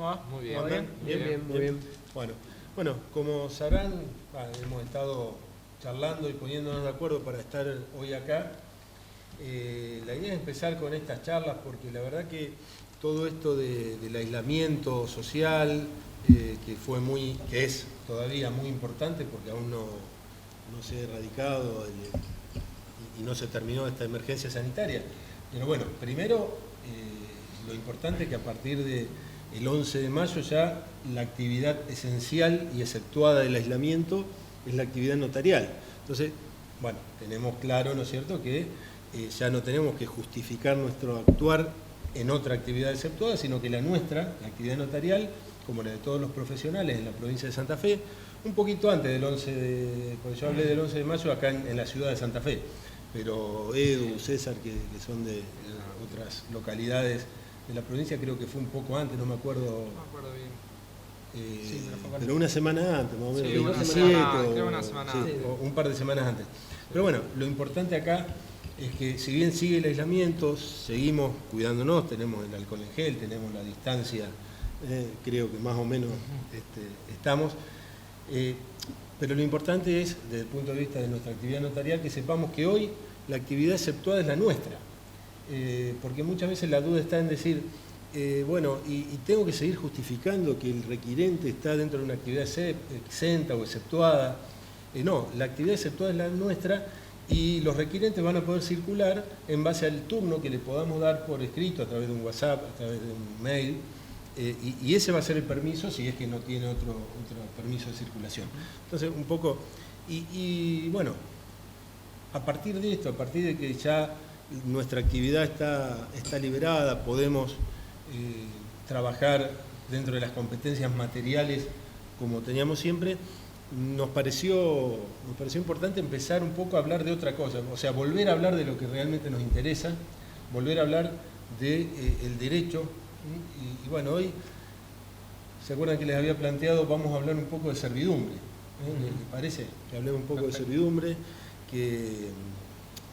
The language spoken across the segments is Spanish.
¿Cómo va? Muy bien. ¿Todo bien? Bien, muy bien. Bueno, como sabrán, hemos estado charlando y poniéndonos de acuerdo para estar hoy acá. La idea es empezar con estas charlas porque la verdad que todo esto del aislamiento social, que es todavía muy importante porque aún no se ha erradicado y no se terminó esta emergencia sanitaria. Pero bueno, primero lo importante es que a partir del 11 de mayo ya la actividad esencial y exceptuada del aislamiento es la actividad notarial. Entonces, bueno, tenemos claro, ¿no es cierto?, que ya no tenemos que justificar nuestro actuar en otra actividad exceptuada, sino que la nuestra, la actividad notarial, como la de todos los profesionales en la provincia de Santa Fe, un poquito antes del 11 porque yo hablé del 11 de mayo acá en la ciudad de Santa Fe, pero Edu, César, que son de otras localidades de la provincia, creo que fue un poco antes, no me acuerdo. No me acuerdo bien. Sí, pero una semana antes, más o menos, Sí, 27 creo una semana antes. o un par de semanas antes. Pero bueno, lo importante acá es que si bien sigue el aislamiento, seguimos cuidándonos, tenemos el alcohol en gel, tenemos la distancia, creo que más o menos estamos. Pero lo importante es, desde el punto de vista de nuestra actividad notarial, que sepamos que hoy la actividad exceptuada es la nuestra. Porque muchas veces la duda está en decir, bueno, y tengo que seguir justificando que el requirente está dentro de una actividad exenta o exceptuada. No, la actividad exceptuada es la nuestra y los requirentes van a poder circular en base al turno que le podamos dar por escrito, a través de un WhatsApp, a través de un mail, y ese va a ser el permiso si es que no tiene otro permiso de circulación. Entonces, un poco, y bueno, a partir de esto, a partir de que ya nuestra actividad está liberada, podemos trabajar dentro de las competencias materiales como teníamos siempre, nos pareció importante empezar un poco a hablar de otra cosa, o sea, volver a hablar de lo que realmente nos interesa, volver a hablar del derecho. Y bueno, hoy, ¿se acuerdan que les había planteado? Vamos a hablar un poco de servidumbre. ¿Les parece? Que hablemos un poco de servidumbre, que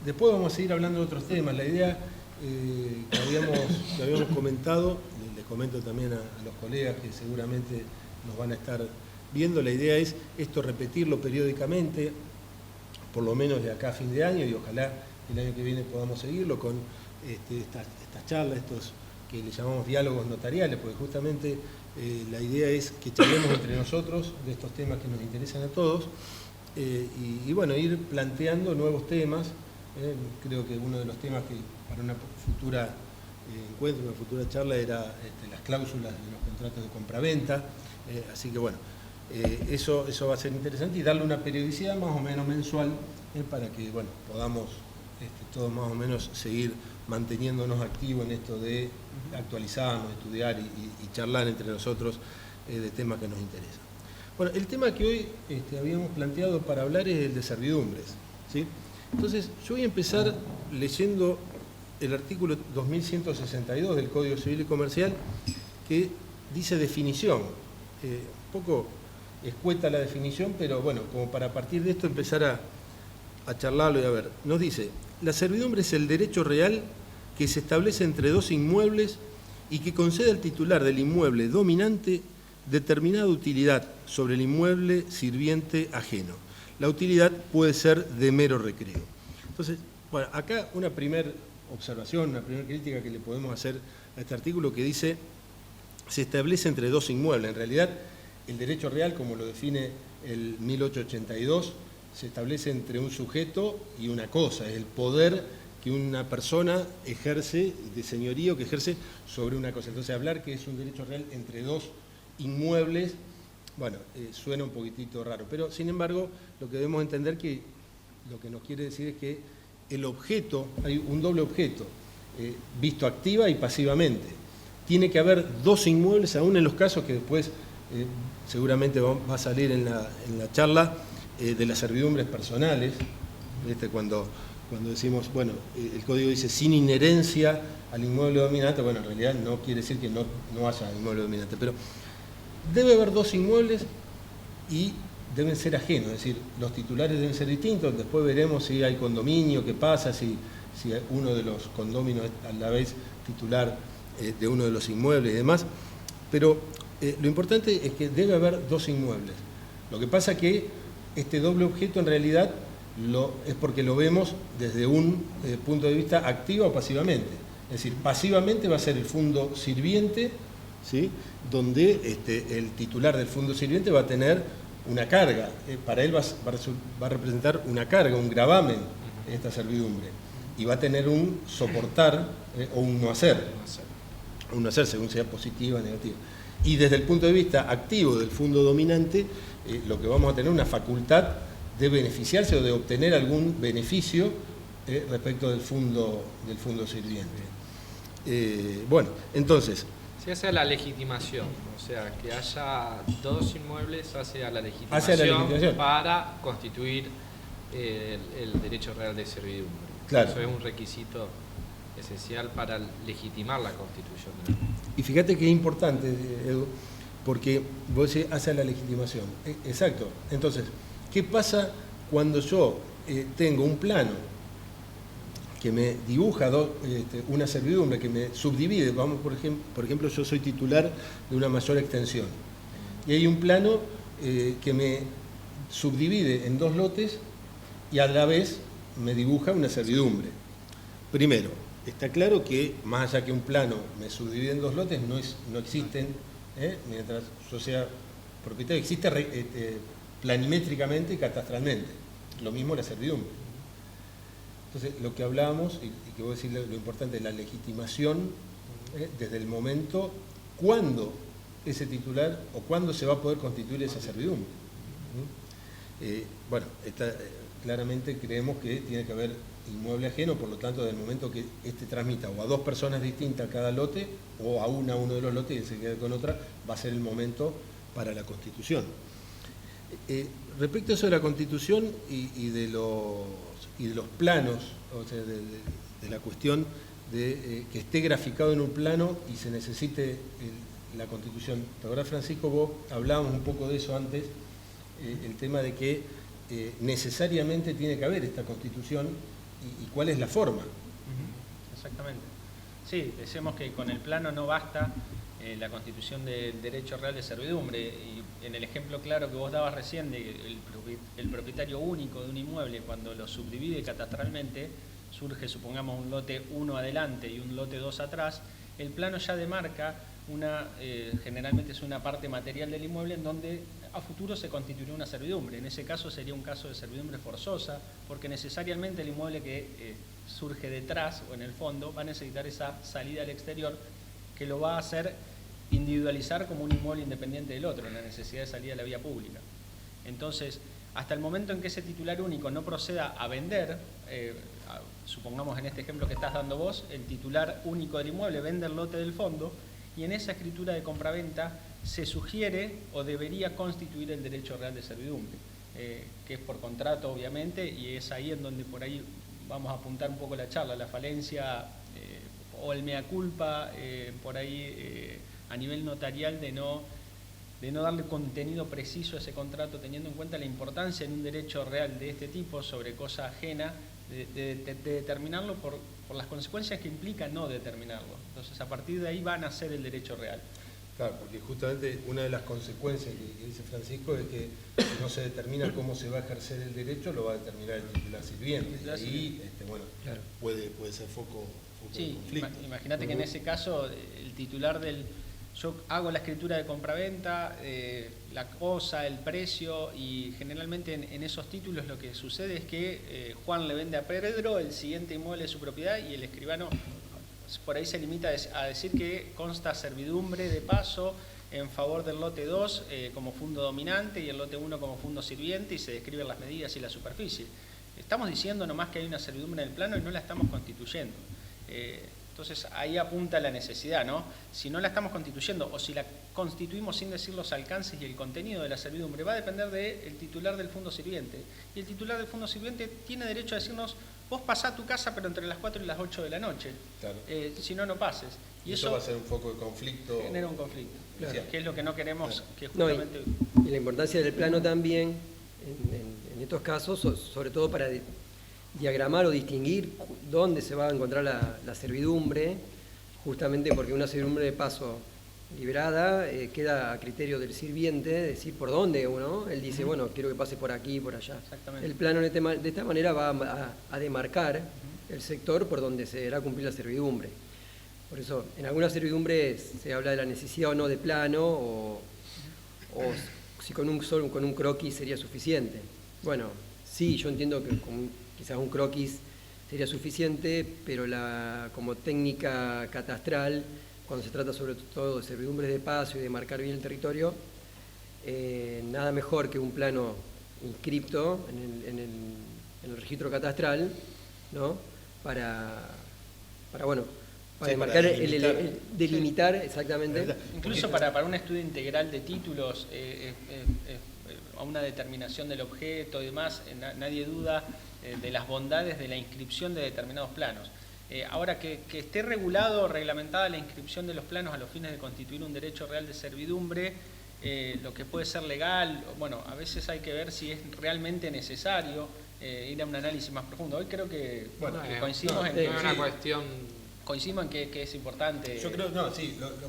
después vamos a seguir hablando de otros temas. La idea que habíamos comentado, les comento también a los colegas que seguramente nos van a estar viendo, la idea es esto repetirlo periódicamente, por lo menos de acá a fin de año, y ojalá el año que viene podamos seguirlo con estas charlas, estos que le llamamos diálogos notariales, porque justamente la idea es que charlemos entre nosotros de estos temas que nos interesan a todos, y bueno, ir planteando nuevos temas. Creo que uno de los temas que para una futura encuentro, una futura charla, era las cláusulas de los contratos de compraventa, así que bueno, eso va a ser interesante y darle una periodicidad más o menos mensual para que bueno, podamos todos más o menos seguir manteniéndonos activos en esto de actualizarnos, estudiar y charlar entre nosotros de temas que nos interesan. Bueno, el tema que hoy habíamos planteado para hablar es el de servidumbres, ¿sí? Entonces, yo voy a empezar leyendo el artículo 2162 del Código Civil y Comercial, que dice definición. Un poco escueta la definición, pero bueno, como para partir de esto empezar a charlarlo y a ver. Nos dice, la servidumbre es el derecho real que se establece entre dos inmuebles y que concede al titular del inmueble dominante determinada utilidad sobre el inmueble sirviente ajeno. La utilidad puede ser de mero recreo. Entonces, bueno, acá una primera observación, una primera crítica que le podemos hacer a este artículo que dice, se establece entre dos inmuebles. En realidad, el derecho real, como lo define el 1882, se establece entre un sujeto y una cosa, es el poder que una persona ejerce, de señorío que ejerce sobre una cosa. Entonces, hablar que es un derecho real entre dos inmuebles, bueno, suena un poquitito raro, pero sin embargo, lo que debemos entender que lo que nos quiere decir es que el objeto, hay un doble objeto, visto activa y pasivamente. Tiene que haber dos inmuebles, aún en los casos que después seguramente va a salir en la charla de las servidumbres personales, cuando decimos, bueno, el código dice sin inherencia al inmueble dominante, bueno, en realidad no quiere decir que no haya inmueble dominante, pero debe haber dos inmuebles y deben ser ajenos, es decir, los titulares deben ser distintos, después veremos si hay condominio, qué pasa, si uno de los condóminos es a la vez titular de uno de los inmuebles y demás, Pero lo importante es que debe haber dos inmuebles. Lo que pasa que este doble objeto en realidad es porque lo vemos desde un punto de vista activo o pasivamente. Es decir, pasivamente va a ser el fondo sirviente, ¿sí? Donde el titular del fondo sirviente va a tener una carga. Para él va a representar una carga, un gravamen, esta servidumbre. Y va a tener un soportar o un no hacer. Un no hacer, según sea positiva o negativa. Y desde el punto de vista activo del fondo dominante, lo que vamos a tener una facultad de beneficiarse o de obtener algún beneficio respecto del fondo sirviente. Bueno, entonces... Se hace a la legitimación, o sea, que haya dos inmuebles hace a la legitimación para constituir el derecho real de servidumbre. Claro. Eso es un requisito esencial para legitimar la constitución. Y fíjate que es importante, Edu, porque vos decís hace a la legitimación. Exacto. Entonces, ¿qué pasa cuando yo tengo un plano que me dibuja una servidumbre, que me subdivide? Vamos, por ejemplo, yo soy titular de una mayor extensión. Y hay un plano que me subdivide en dos lotes y a la vez me dibuja una servidumbre. Primero, está claro que más allá que un plano me subdivide en dos lotes, no existen, mientras yo sea propietario, existe planimétricamente y catastralmente. Lo mismo la servidumbre. Entonces, lo que hablábamos, y que voy a decir lo importante, es la legitimación, desde el momento cuándo ese titular o cuándo se va a poder constituir esa servidumbre. Bueno, claramente creemos que tiene que haber inmueble ajeno, por lo tanto, desde el momento que transmita o a dos personas distintas cada lote, o a uno de los lotes y él se queda con otra, va a ser el momento para la constitución. Respecto a eso de la constitución y de los planos, o sea, de la cuestión de que esté graficado en un plano y se necesite la constitución. ¿Te acordás, Francisco? Vos hablábamos un poco de eso antes, el tema de que necesariamente tiene que haber esta constitución y cuál es la forma. Exactamente. Sí, decimos que con el plano no basta la constitución del derecho real de servidumbre, y en el ejemplo claro que vos dabas recién de el propietario único de un inmueble, cuando lo subdivide catastralmente, surge, supongamos, un lote 1 adelante y un lote 2 atrás, el plano ya demarca generalmente es una parte material del inmueble en donde a futuro se constituirá una servidumbre. En ese caso sería un caso de servidumbre forzosa, porque necesariamente el inmueble que surge detrás o en el fondo va a necesitar esa salida al exterior que lo va a hacer individualizar como un inmueble independiente del otro, la necesidad de salida a la vía pública. Entonces, hasta el momento en que ese titular único no proceda a vender, supongamos en este ejemplo que estás dando vos, el titular único del inmueble vende el lote del fondo, y en esa escritura de compraventa se sugiere o debería constituir el derecho real de servidumbre, que es por contrato obviamente, y es ahí en donde por ahí vamos a apuntar un poco la charla, la falencia o el mea culpa por ahí a nivel notarial de no darle contenido preciso a ese contrato, teniendo en cuenta la importancia en un derecho real de este tipo sobre cosa ajena, de determinarlo por las consecuencias que implica no determinarlo. Entonces, a partir de ahí va a nacer el derecho real. Claro, porque justamente una de las consecuencias que dice Francisco es que si no se determina cómo se va a ejercer el derecho, lo va a determinar el titular sirviente. Y ahí, bueno, claro, puede ser foco de conflicto. Imagínate que en ese caso el titular yo hago la escritura de compraventa, la cosa, el precio, y generalmente en esos títulos lo que sucede es que Juan le vende a Pedro el siguiente inmueble de su propiedad y el escribano por ahí se limita a decir que consta servidumbre de paso en favor del lote 2 como fondo dominante y el lote 1 como fondo sirviente, y se describen las medidas y la superficie. Estamos diciendo nomás que hay una servidumbre en el plano y no la estamos constituyendo. Entonces ahí apunta la necesidad, ¿no? Si no la estamos constituyendo o si la constituimos sin decir los alcances y el contenido de la servidumbre, va a depender del titular del fondo sirviente. Y el titular del fondo sirviente tiene derecho a decirnos: vos pasá a tu casa pero entre las 4 y las 8 de la noche. Claro. Si no, no pases. Y eso va a ser un foco de conflicto. Genera un conflicto, claro, que es lo que no queremos, claro, que justamente... y la importancia del plano también, en estos casos, sobre todo para diagramar o distinguir dónde se va a encontrar la servidumbre, justamente porque una servidumbre de paso liberada, queda a criterio del sirviente decir por dónde uno. Él dice, bueno, quiero que pase por aquí, por allá. Exactamente. El plano de esta manera va a demarcar el sector por donde se deberá cumplir la servidumbre. Por eso, en algunas servidumbres se habla de la necesidad o no de plano, o si con un croquis sería suficiente. Bueno, sí, yo entiendo que quizás un croquis sería suficiente, pero como técnica catastral, cuando se trata sobre todo de servidumbres de paso y de marcar bien el territorio, nada mejor que un plano inscripto en el registro catastral, ¿no? Para demarcar, delimitar exactamente. Incluso para un estudio integral de títulos, a una determinación del objeto y demás, nadie duda de las bondades de la inscripción de determinados planos. Ahora que esté regulado o reglamentada la inscripción de los planos a los fines de constituir un derecho real de servidumbre, lo que puede ser legal, bueno, a veces hay que ver si es realmente necesario ir a un análisis más profundo. Hoy creo que coincidimos en una cuestión. Coincidimos en que es importante. Yo creo, lo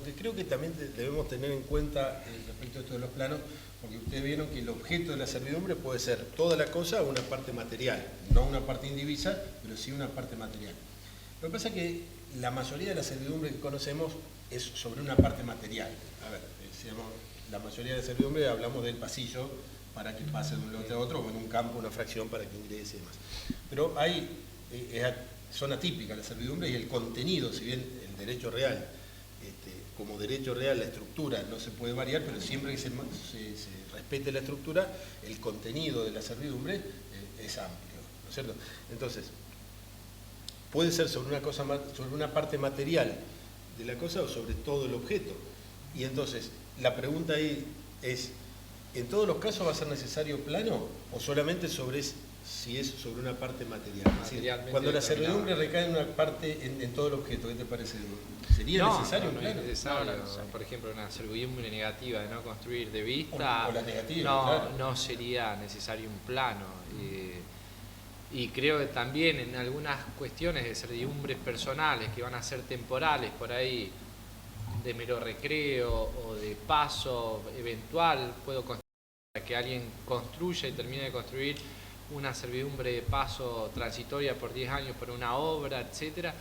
que creo que también debemos tener en cuenta respecto a esto de los planos, porque ustedes vieron que el objeto de la servidumbre puede ser toda la cosa o una parte material, no una parte indivisa, pero sí una parte material. Lo que pasa es que la mayoría de la servidumbre que conocemos es sobre una parte material. A ver, la mayoría de la servidumbre hablamos del pasillo para que pase de un lote a otro, o en un campo una fracción para que ingrese y demás. Pero son atípicas las servidumbres y el contenido, si bien el derecho real, como derecho real la estructura no se puede variar, pero siempre que se respete la estructura, el contenido de la servidumbre es amplio, ¿no es cierto? Entonces, puede ser sobre una parte material de la cosa o sobre todo el objeto. Y entonces, la pregunta ahí es, ¿en todos los casos va a ser necesario plano o solamente si es sobre una parte material? Es decir, cuando la servidumbre recae en una parte, en todo el objeto, ¿qué te parece? ¿Sería necesario un plano? No es necesario. Por ejemplo, una servidumbre negativa de no construir de vista, o la negativa, no sería necesario un plano. Y creo que también en algunas cuestiones de servidumbres personales que van a ser temporales, por ahí de mero recreo o de paso eventual, puedo considerar que alguien construya y termine de construir una servidumbre de paso transitoria por 10 años por una obra, etcétera,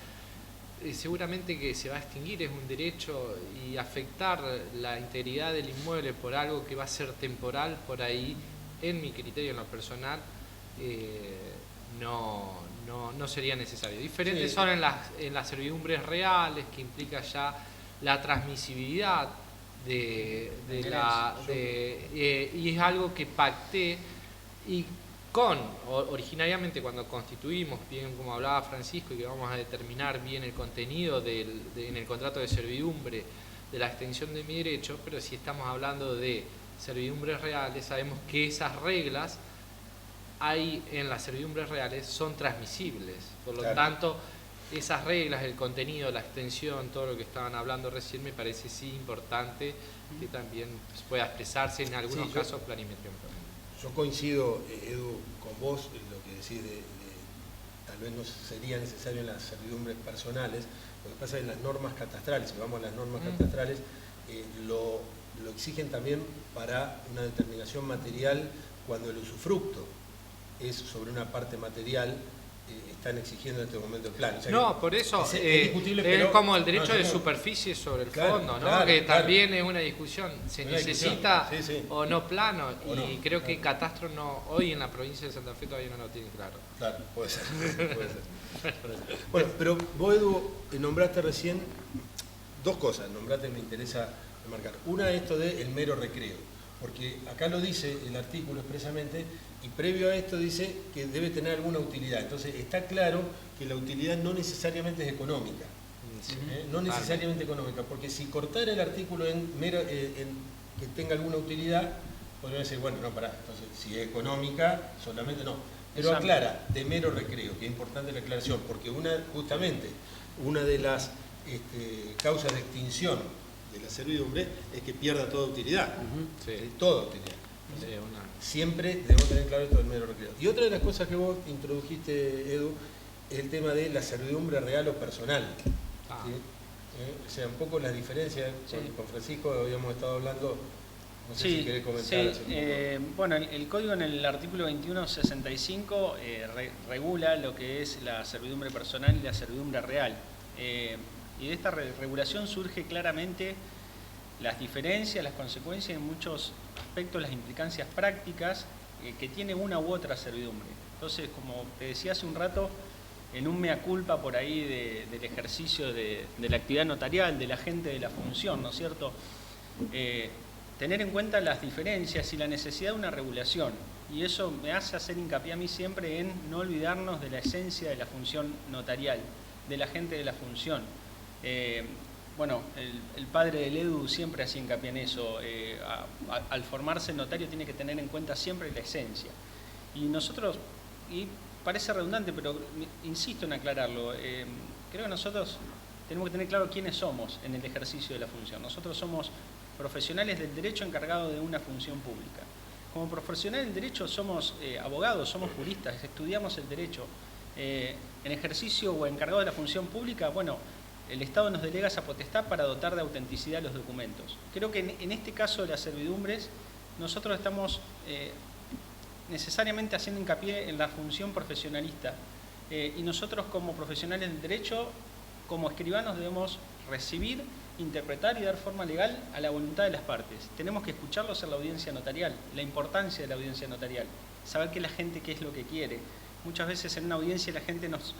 seguramente que se va a extinguir, es un derecho, y afectar la integridad del inmueble por algo que va a ser temporal, por ahí, en mi criterio, en lo personal, no sería necesario. Diferentes son en las servidumbres reales, que implica ya la transmisibilidad y es algo que pacté y originariamente cuando constituimos, bien como hablaba Francisco, y que vamos a determinar bien el contenido en el contrato de servidumbre de la extensión de mi derecho, pero si estamos hablando de servidumbres reales, sabemos que esas reglas hay en las servidumbres reales son transmisibles, por lo tanto esas reglas, el contenido, la extensión, todo lo que estaban hablando recién, me parece sí importante que también pueda expresarse en algunos casos planimétricamente. Yo coincido, Edu, con vos en lo que decís tal vez no sería necesario en las servidumbres personales. Lo que pasa es que en las normas catastrales, si vamos a las normas catastrales, lo exigen también para una determinación material cuando el usufructo es sobre una parte material. Están exigiendo en este momento el plan. O sea, por eso es discutible, pero es como el derecho de superficie sobre el fondo, ¿no? Que también es una discusión. ¿Se necesita o no plano? Y creo que Catastro hoy en la provincia de Santa Fe todavía no lo tiene claro. Claro, puede ser. Bueno, pero vos, Edu, nombraste recién dos cosas. Me interesa remarcar. Una, esto del mero recreo. Porque acá lo dice el artículo expresamente, y previo a esto dice que debe tener alguna utilidad. Entonces está claro que la utilidad no necesariamente es económica. No necesariamente económica, porque si cortara el artículo en que tenga alguna utilidad, podría decir, bueno, entonces si es económica, solamente no. Pero aclara, de mero recreo, que es importante la aclaración, porque justamente una de las causas de extinción de la servidumbre es que pierda toda utilidad, toda utilidad. Siempre debemos tener claro esto del mero recreo. Y otra de las cosas que vos introdujiste, Edu, es el tema de la servidumbre real o personal. ¿Sí? O sea, un poco las diferencias, Sí. con Francisco habíamos estado hablando, no sé Sí, si querés comentar. sí. hace un poco. Bueno, el código en el artículo 2165 regula lo que es la servidumbre personal y la servidumbre real. Y de esta regulación surge claramente las diferencias, las consecuencias, en muchos aspectos las implicancias prácticas que tiene una u otra servidumbre. Entonces, como te decía hace un rato, en un mea culpa por ahí del ejercicio de la actividad notarial, de la gente de la función, ¿no es cierto? Tener en cuenta las diferencias y la necesidad de una regulación. Y eso me hace hacer hincapié a mí siempre en no olvidarnos de la esencia de la función notarial, de la gente de la función. Bueno, el padre del Edu siempre hacía hincapié en eso. Al formarse notario tiene que tener en cuenta siempre la esencia. Y nosotros, y parece redundante, pero insisto en aclararlo, creo que nosotros tenemos que tener claro quiénes somos en el ejercicio de la función. Nosotros somos profesionales del derecho encargados de una función pública. Como profesionales del derecho somos abogados, somos juristas, estudiamos el derecho. En ejercicio o encargado de la función pública, bueno, el Estado nos delega esa potestad para dotar de autenticidad los documentos. Creo que en este caso de las servidumbres, nosotros estamos necesariamente haciendo hincapié en la función profesionalista. Y nosotros como profesionales del derecho, como escribanos, debemos recibir, interpretar y dar forma legal a la voluntad de las partes. Tenemos que escucharlos en la audiencia notarial, la importancia de la audiencia notarial, saber que la gente qué es lo que quiere. Muchas veces en una audiencia la gente nos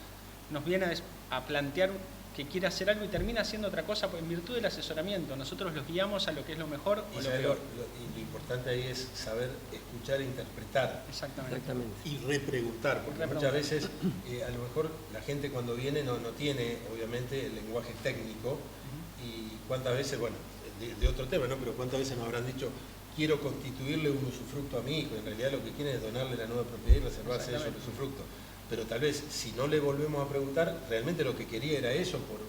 viene a plantear que quiere hacer algo y termina haciendo otra cosa en virtud del asesoramiento. Nosotros los guiamos a lo que es lo mejor o lo peor. Y lo importante ahí es saber escuchar e interpretar. Exactamente. Y repreguntar, porque muchas veces a lo mejor la gente cuando viene no tiene obviamente el lenguaje técnico. Y cuántas veces, bueno, de otro tema, ¿no? Pero cuántas veces nos habrán dicho, quiero constituirle un usufructo a mi hijo, en realidad lo que quieren es donarle la nueva propiedad y reservarse eso el usufructo. Pero tal vez si no le volvemos a preguntar, realmente lo que quería era eso por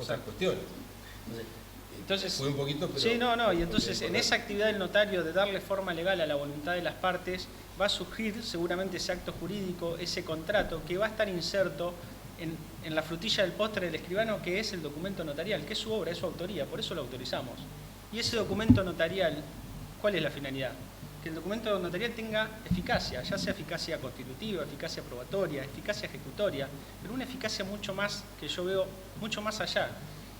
otras cuestiones. Entonces, fue un poquito, pero... Sí, y entonces en esa actividad del notario de darle forma legal a la voluntad de las partes, va a surgir seguramente ese acto jurídico, ese contrato que va a estar inserto en la frutilla del postre del escribano, que es el documento notarial, que es su obra, es su autoría, por eso lo autorizamos. Y ese documento notarial, ¿cuál es la finalidad? Que el documento notarial tenga eficacia, ya sea eficacia constitutiva, eficacia probatoria, eficacia ejecutoria, pero una eficacia mucho más, que yo veo mucho más allá,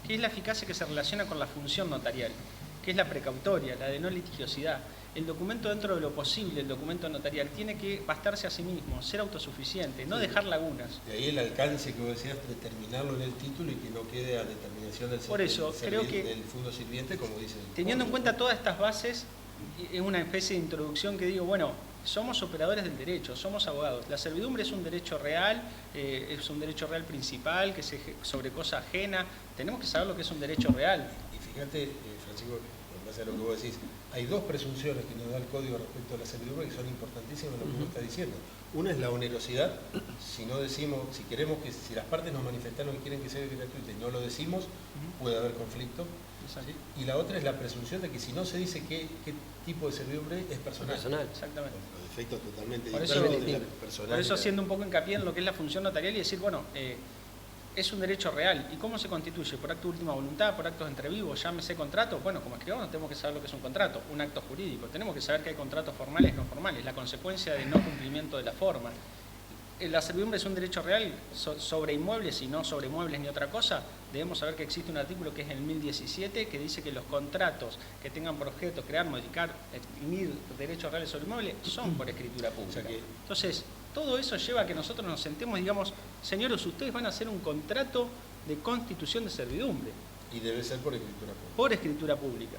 que es la eficacia que se relaciona con la función notarial, que es la precautoria, la de no litigiosidad. El documento, dentro de lo posible, el documento notarial tiene que bastarse a sí mismo, ser autosuficiente, no dejar lagunas. De ahí el alcance que vos decías, determinarlo en el título y que no quede a determinación del fondo sirviente, como dice el teniendo en cuenta todas estas bases, es una especie de introducción que digo, bueno, somos operadores del derecho, somos abogados. La servidumbre es un derecho real principal, que se sobre cosa ajena. Tenemos que saber lo que es un derecho real. Y fíjate, Francisco, en base a lo que vos decís, hay dos presunciones que nos da el código respecto a la servidumbre que son importantísimas en lo que vos estás diciendo. Una es la onerosidad, si no decimos, si las partes nos manifestaron que quieren que sea gratuita y no lo decimos, puede haber conflicto. ¿Sí? Y la otra es la presunción de que si no se dice qué tipo de servidumbre es personal. Exactamente. Los efectos totalmente diferentes de la personal. Por eso haciendo un poco hincapié en lo que es la función notarial y decir, bueno, es un derecho real. ¿Y cómo se constituye? ¿Por acto de última voluntad? ¿Por actos entre vivos? ¿Llámese contrato? Bueno, como escribanos tenemos que saber lo que es un contrato, un acto jurídico. Tenemos que saber que hay contratos formales y no formales, la consecuencia de no cumplimiento de la forma. La servidumbre es un derecho real sobre inmuebles y no sobre muebles ni otra cosa. Debemos saber que existe un artículo que es el 1017 que dice que los contratos que tengan por objeto crear, modificar, exprimir derechos reales sobre inmuebles son por escritura pública. Entonces, todo eso lleva a que nosotros nos sentemos y digamos, señores, ustedes van a hacer un contrato de constitución de servidumbre. Y debe ser por escritura pública. Por escritura pública.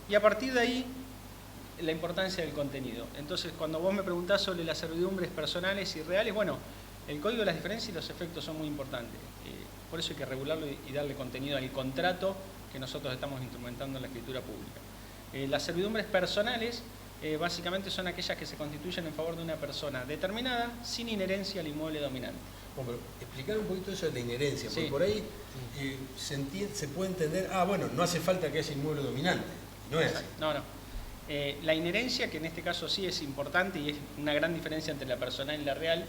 Y a partir de ahí, la importancia del contenido. Entonces, cuando vos me preguntás sobre las servidumbres personales y reales, bueno, el código de las diferencias y los efectos son muy importantes. Por eso hay que regularlo y darle contenido al contrato que nosotros estamos instrumentando en la escritura pública. Las servidumbres personales básicamente son aquellas que se constituyen en favor de una persona determinada sin inherencia al inmueble dominante. Bueno, pero explicar un poquito eso de la inherencia, porque Sí. por ahí se puede entender, bueno, no hace falta que haya inmueble dominante. No es así. No. La inherencia, que en este caso sí es importante y es una gran diferencia entre la personal y la real,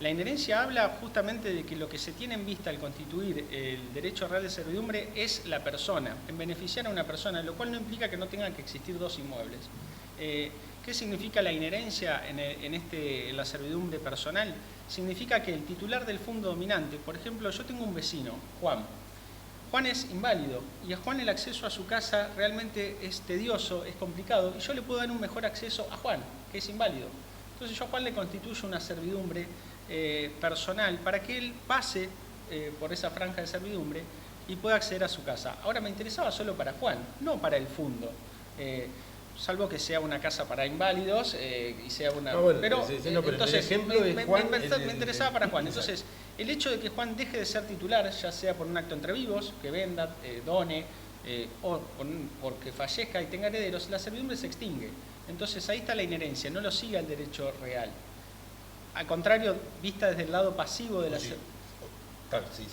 La inherencia habla justamente de que lo que se tiene en vista al constituir el derecho real de servidumbre es la persona, en beneficiar a una persona, lo cual no implica que no tengan que existir dos inmuebles. ¿Qué significa la inherencia en la servidumbre personal? Significa que el titular del fondo dominante, por ejemplo, yo tengo un vecino, Juan. Juan es inválido y a Juan el acceso a su casa realmente es tedioso, es complicado, y yo le puedo dar un mejor acceso a Juan, que es inválido. Entonces yo a Juan le constituyo una servidumbre personal para que él pase por esa franja de servidumbre y pueda acceder a su casa. Ahora me interesaba solo para Juan, no para el fondo. Salvo que sea una casa para inválidos y sea una... pero entonces me interesaba para Juan. Entonces, el hecho de que Juan deje de ser titular, ya sea por un acto entre vivos, que venda, done, o porque fallezca y tenga herederos, la servidumbre se extingue. Entonces ahí está la inherencia, no lo sigue el derecho real. Al contrario, vista desde el lado pasivo de la servidumbre.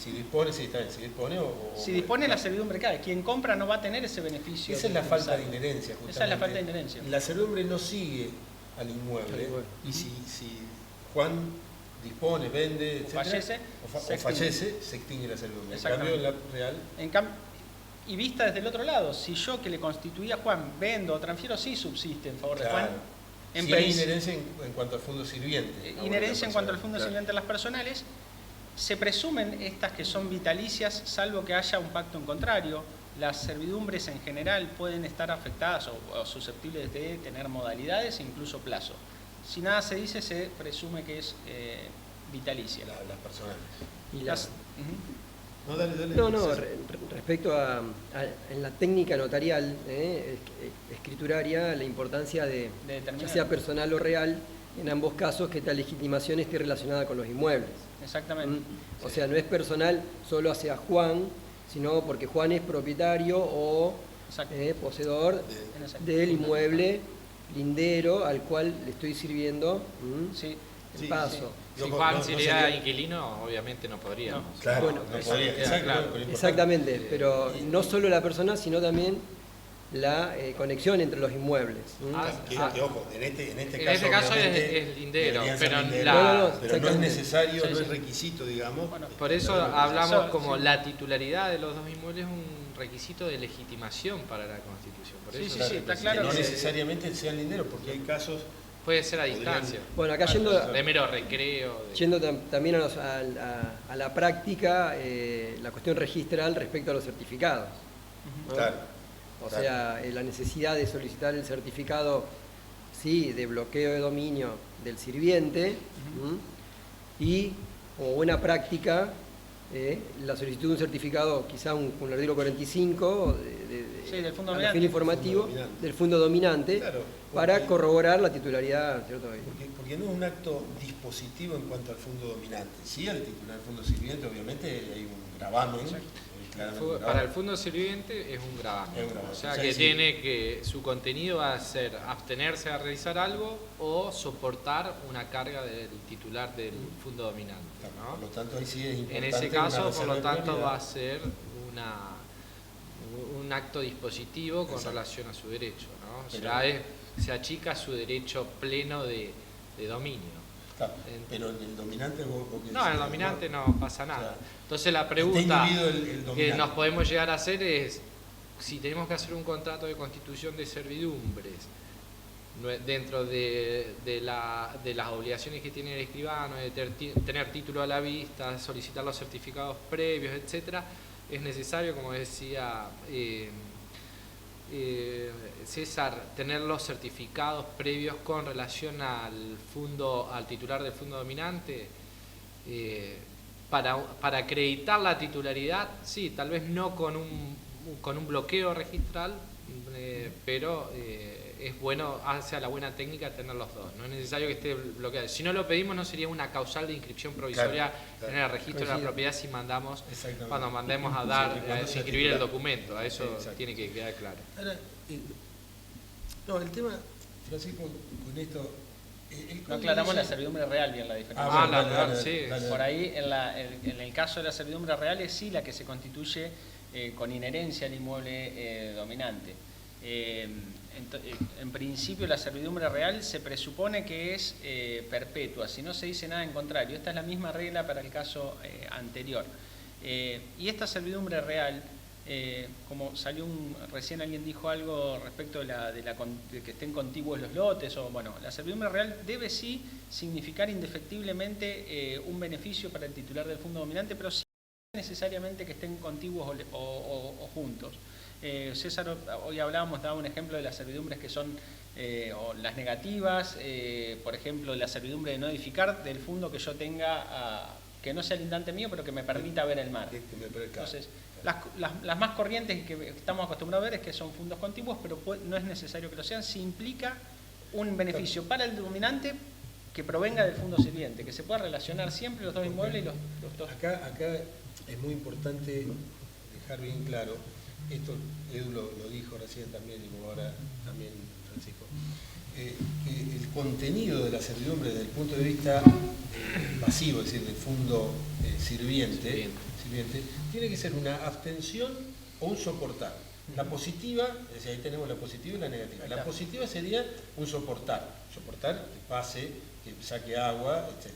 Si dispone, sí, está bien. Si dispone si dispone, la servidumbre cae. Quien compra no va a tener ese beneficio. Esa es la falta de inherencia, justamente. Esa es la falta de inherencia. La servidumbre no sigue al inmueble. Y si Juan dispone, vende, etcétera, fallece, se extingue la servidumbre. En cambio, en la real... Y vista desde el otro lado, si yo que le constituía a Juan vendo o transfiero, sí subsiste en favor de Juan. Si hay inherencia en cuanto al fondo sirviente. Inherencia en cuanto al fondo sirviente a las personales. Se presumen estas que son vitalicias, salvo que haya un pacto en contrario. Las servidumbres en general pueden estar afectadas o susceptibles de tener modalidades e incluso plazo. Si nada se dice, se presume que es vitalicia. Las personales. Y las... No, dale. Respecto a en la técnica notarial, escrituraria, la importancia de ya sea personal o real, en ambos casos que esta legitimación esté relacionada con los inmuebles. Exactamente. O sea, no es personal solo hacia Juan, sino porque Juan es propietario o poseedor del inmueble lindero al cual le estoy sirviendo el paso. Si Juan sería inquilino, obviamente no podríamos. Claro, bueno, no podría. Exactamente, pero no solo la persona, sino también la conexión entre los inmuebles. Que ojo, en este caso es lindero, pero no es necesario, no es requisito, digamos. Bueno, por eso hablamos como la titularidad de los dos inmuebles es un requisito de legitimación para la Constitución. Por eso está claro. No necesariamente sean linderos, porque hay casos... Puede ser a distancia. Bueno, acá yendo de mero recreo. Yendo también a la práctica, la cuestión registral respecto a los certificados. ¿no? Claro. O sea, la necesidad de solicitar el certificado, sí, de bloqueo de dominio del sirviente, y como buena práctica, la solicitud de un certificado, quizá un artículo 45 del fondo dominante, fin informativo del fondo dominante, claro, para corroborar la titularidad, ¿cierto? Porque no es un acto dispositivo en cuanto al fondo dominante. Sí, al titular del fondo sirviente, obviamente hay un gravamen. Para el fondo sirviente es un gravamen. O sea, que tiene que su contenido va a ser abstenerse a realizar algo o soportar una carga del titular del fondo dominante, ¿no? Por lo tanto, ahí sí es importante. En ese caso, por lo tanto, va a ser un acto dispositivo con relación a su derecho, ¿no? Se achica su derecho pleno de dominio. Claro, pero en el dominante no, en el dominante no pasa nada. O sea, entonces la pregunta que nos podemos llegar a hacer es si tenemos que hacer un contrato de constitución de servidumbres dentro de las obligaciones que tiene el escribano, de tener título a la vista, solicitar los certificados previos, etcétera, es necesario, como decía César, tener los certificados previos con relación al titular del fondo dominante para acreditar la titularidad, sí, tal vez no con un bloqueo registral, pero es bueno, hacia la buena técnica tener los dos, no es necesario que esté bloqueado. Si no lo pedimos, no sería una causal de inscripción provisoria en el registro de la propiedad si mandamos, cuando mandemos a inscribir el documento, a eso tiene que quedar claro. Ahora, el tema, Francisco, con esto... No aclaramos la servidumbre real, bien la diferencia. Sí. Por ahí, en el caso de la servidumbre real, es sí la que se constituye con inherencia al inmueble dominante. en principio la servidumbre real se presupone que es perpetua, si no se dice nada en contrario. Esta es la misma regla para el caso anterior. Y esta servidumbre real, como salió recién alguien dijo algo respecto de que estén contiguos los lotes, o bueno, la servidumbre real debe sí significar indefectiblemente un beneficio para el titular del fondo dominante, pero sí necesariamente que estén contiguos o juntos. César, hoy hablábamos, daba un ejemplo de las servidumbres que son o las negativas, por ejemplo, la servidumbre de no edificar del fondo que yo tenga, que no sea lindante mío, pero que me permita ver el mar. Entonces, las más corrientes que estamos acostumbrados a ver es que son fondos contiguos, pero no es necesario que lo sean, si implica un beneficio para el dominante que provenga del fondo sirviente, que se pueda relacionar siempre los dos inmuebles y los dos. Acá es muy importante dejar bien claro, esto Edu lo dijo recién también y vos ahora también, Francisco, que el contenido de la servidumbre desde el punto de vista pasivo, es decir, del fondo sirviente, tiene que ser una abstención o un soportar. La positiva, es decir, ahí tenemos la positiva y la negativa. La positiva sería un soportar que pase, que saque agua, etc.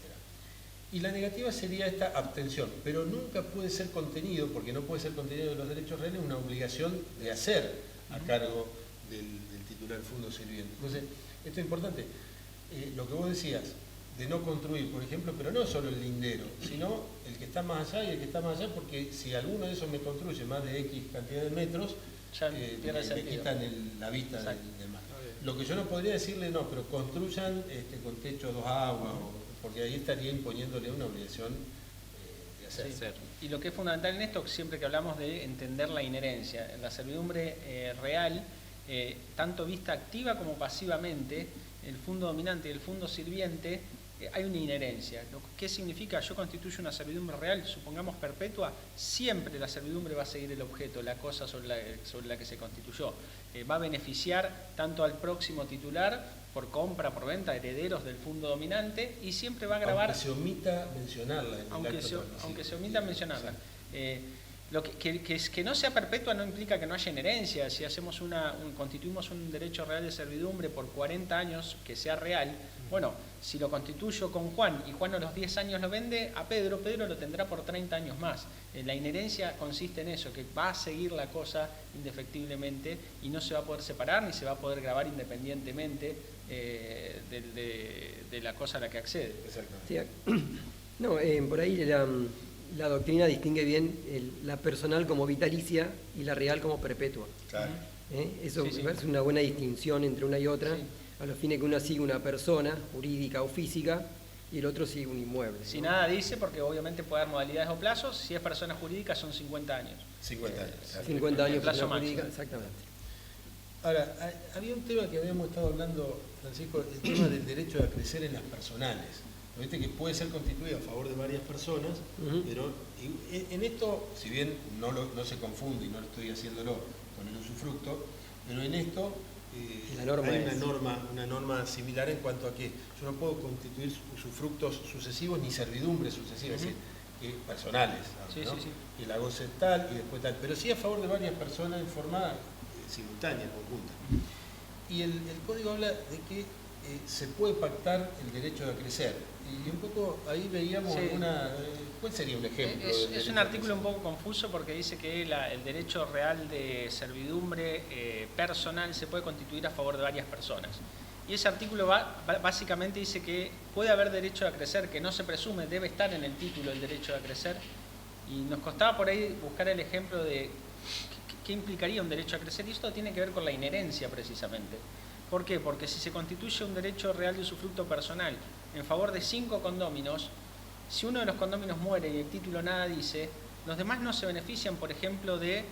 Y la negativa sería esta abstención, pero nunca puede ser contenido, porque no puede ser contenido de los derechos reales, una obligación de hacer a cargo del titular del fondo sirviente. Entonces, esto es importante. Lo que vos decías, de no construir, por ejemplo, pero no solo el lindero, sino el que está más allá y el que está más allá, porque si alguno de esos me construye más de X cantidad de metros, me quitan la vista del mar. Lo que yo no podría decirle, no, pero construyan con techo 2 aguas, porque ahí estaría imponiéndole una obligación de hacer. Sí. Y lo que es fundamental en esto, siempre que hablamos de entender la inherencia, en la servidumbre real, tanto vista activa como pasivamente, el fondo dominante y el fondo sirviente, hay una inherencia. ¿Qué significa? Yo constituyo una servidumbre real, supongamos perpetua, siempre la servidumbre va a seguir el objeto, la cosa sobre la que se constituyó. Va a beneficiar tanto al próximo titular, por compra, por venta, herederos del fondo dominante, y siempre va a grabar... Aunque se omita mencionarla. Aunque se omita mencionarla. Lo que no sea perpetua no implica que no haya inherencia. Si hacemos constituimos un derecho real de servidumbre por 40 años que sea real, bueno, si lo constituyo con Juan y Juan a los 10 años lo vende a Pedro, Pedro lo tendrá por 30 años más. La inherencia consiste en eso, que va a seguir la cosa indefectiblemente y no se va a poder separar ni se va a poder grabar independientemente de la cosa a la que accede. Sí, no, por ahí la doctrina distingue bien la personal como vitalicia y la real como perpetua. Claro. Eso me parece una buena distinción entre una y otra, a los fines que una sigue una persona jurídica o física y el otro sigue un inmueble. Si nada dice, porque obviamente puede haber modalidades o plazos, si es persona jurídica son 50 años. 50 años. 50 años plazo persona jurídica, máximo. Exactamente. Ahora, había un tema que habíamos estado hablando, Francisco, el tema del derecho a crecer en las personales. Viste que puede ser constituido a favor de varias personas, pero en esto, si bien no se confunde y no estoy haciéndolo con el usufructo, pero en esto hay una norma similar en cuanto a que yo no puedo constituir usufructos sucesivos ni servidumbres sucesivas, es decir, personales, ¿no? Que la goce tal y después tal, pero sí a favor de varias personas en forma simultánea, conjunta. Y el código habla de que se puede pactar el derecho a crecer. Y un poco ahí veíamos ¿cuál sería un ejemplo? Es un artículo un poco confuso porque dice que el derecho real de servidumbre personal se puede constituir a favor de varias personas. Y ese artículo básicamente dice que puede haber derecho a crecer, que no se presume, debe estar en el título el derecho a crecer. Y nos costaba por ahí buscar el ejemplo de qué implicaría un derecho a crecer, y esto tiene que ver con la inherencia precisamente. ¿Por qué? Porque si se constituye un derecho real de usufructo personal en favor de 5 condóminos, si uno de los condóminos muere y el título nada dice, los demás no se benefician, por ejemplo, de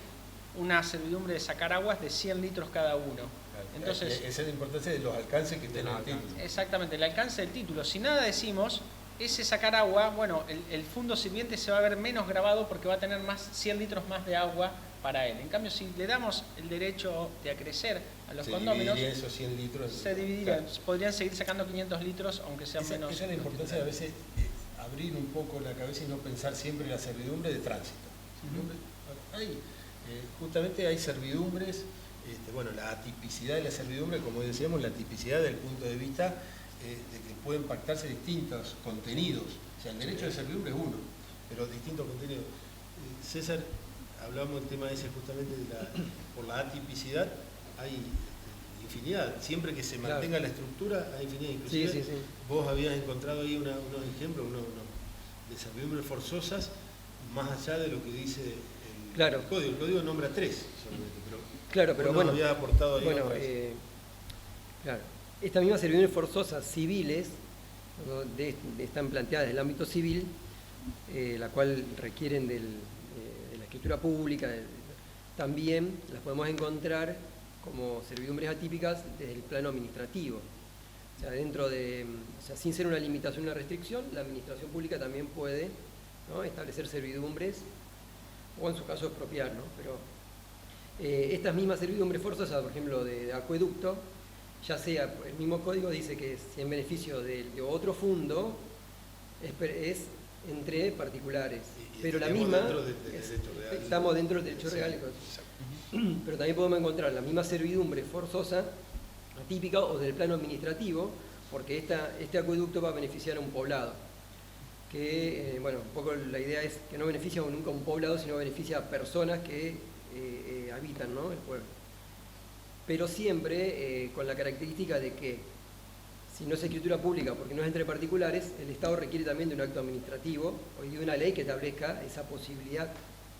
una servidumbre de sacar aguas de 100 litros cada uno. Entonces, esa es la importancia de los alcances que tiene el título. Exactamente, el alcance del título. Si nada decimos, ese sacar agua, bueno, el fondo sirviente se va a ver menos grabado porque va a tener 100 litros más de agua para él. En cambio, si le damos el derecho de acrecer a los condóminos, esos 100 litros, se dividirían, podrían seguir sacando 500 litros, aunque sean menos. Esa es la importancia de a veces abrir un poco la cabeza y no pensar siempre en la servidumbre de tránsito. Justamente hay servidumbres bueno, la atipicidad de la servidumbre, como decíamos, la atipicidad desde el punto de vista de que pueden pactarse distintos contenidos. O sea, el derecho de servidumbre es uno, pero distintos contenidos. César, hablábamos del tema ese justamente por la atipicidad, hay infinidad. Siempre que se mantenga la estructura, hay infinidad. Inclusive, vos habías encontrado ahí unos ejemplos de servidumbres forzosas, más allá de lo que dice el código. El código nombra 3 solamente, pero bueno, había aportado ahí claro. Estas mismas servidumbres forzosas civiles, ¿no? Están planteadas en el ámbito civil, la cual requieren de la escritura pública, también las podemos encontrar como servidumbres atípicas desde el plano administrativo. O sea, sin ser una limitación, una restricción, la administración pública también puede, ¿no?, establecer servidumbres, o en su caso expropiar, ¿no? Pero estas mismas servidumbres forzosas, por ejemplo, de acueducto, ya sea, el mismo código dice que si en beneficio de otro fundo, es entre particulares. Pero la misma, estamos dentro del derecho real. Pero también podemos encontrar la misma servidumbre forzosa, atípica o del plano administrativo, porque este acueducto va a beneficiar a un poblado. Que, bueno, un poco la idea es que no beneficia nunca a un poblado, sino beneficia a personas que habitan, ¿no?, el pueblo. Pero siempre con la característica de que, si no es escritura pública, porque no es entre particulares, el Estado requiere también de un acto administrativo o de una ley que establezca esa posibilidad,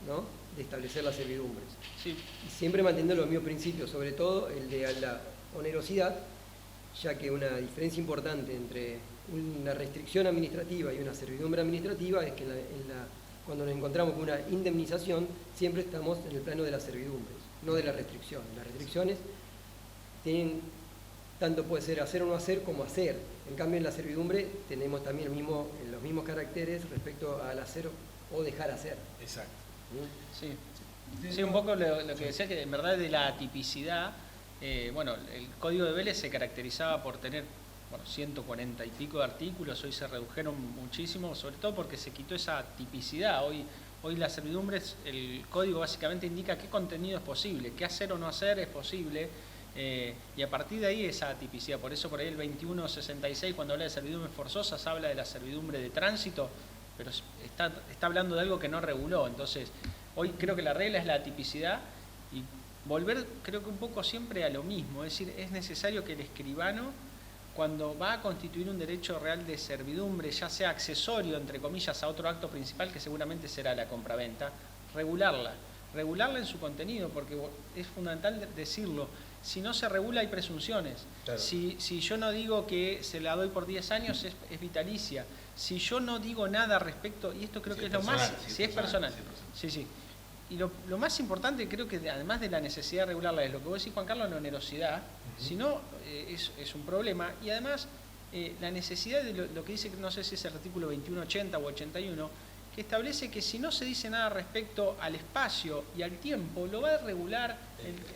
¿no?, de establecer las servidumbres. Sí. Y siempre manteniendo los mismos principios, sobre todo el de la onerosidad, ya que una diferencia importante entre una restricción administrativa y una servidumbre administrativa es que cuando nos encontramos con una indemnización, siempre estamos en el plano de las servidumbres, no de la restricción. Las restricciones tienen, tanto puede ser hacer o no hacer como hacer. En cambio, en la servidumbre tenemos también los mismos caracteres respecto al hacer o dejar hacer. Exacto. Sí, un poco lo que decía, que en verdad de la atipicidad, bueno, el Código de Vélez se caracterizaba por tener 140 y pico de artículos, hoy se redujeron muchísimo, sobre todo porque se quitó esa tipicidad. Hoy las servidumbres, el código básicamente indica qué contenido es posible, qué hacer o no hacer es posible, y a partir de ahí esa tipicidad. Por eso por ahí el 2166, cuando habla de servidumbres forzosas, habla de la servidumbre de tránsito, pero está hablando de algo que no reguló. Entonces, hoy creo que la regla es la tipicidad, y volver creo que un poco siempre a lo mismo, es decir, es necesario que el escribano, cuando va a constituir un derecho real de servidumbre, ya sea accesorio, entre comillas, a otro acto principal, que seguramente será la compraventa, regularla en su contenido, porque es fundamental decirlo. Si no se regula, hay presunciones. Claro. Si yo no digo que se la doy por 10 años, es vitalicia. Si yo no digo nada respecto, y esto creo que es lo más, si es personal. Sí. Y lo más importante, creo que además de la necesidad de regularla, es lo que vos decís, Juan Carlos, la onerosidad. Si no, es un problema. Y además, la necesidad de lo que dice, no sé si es el artículo 2180 o 81, que establece que si no se dice nada respecto al espacio y al tiempo, lo va a regular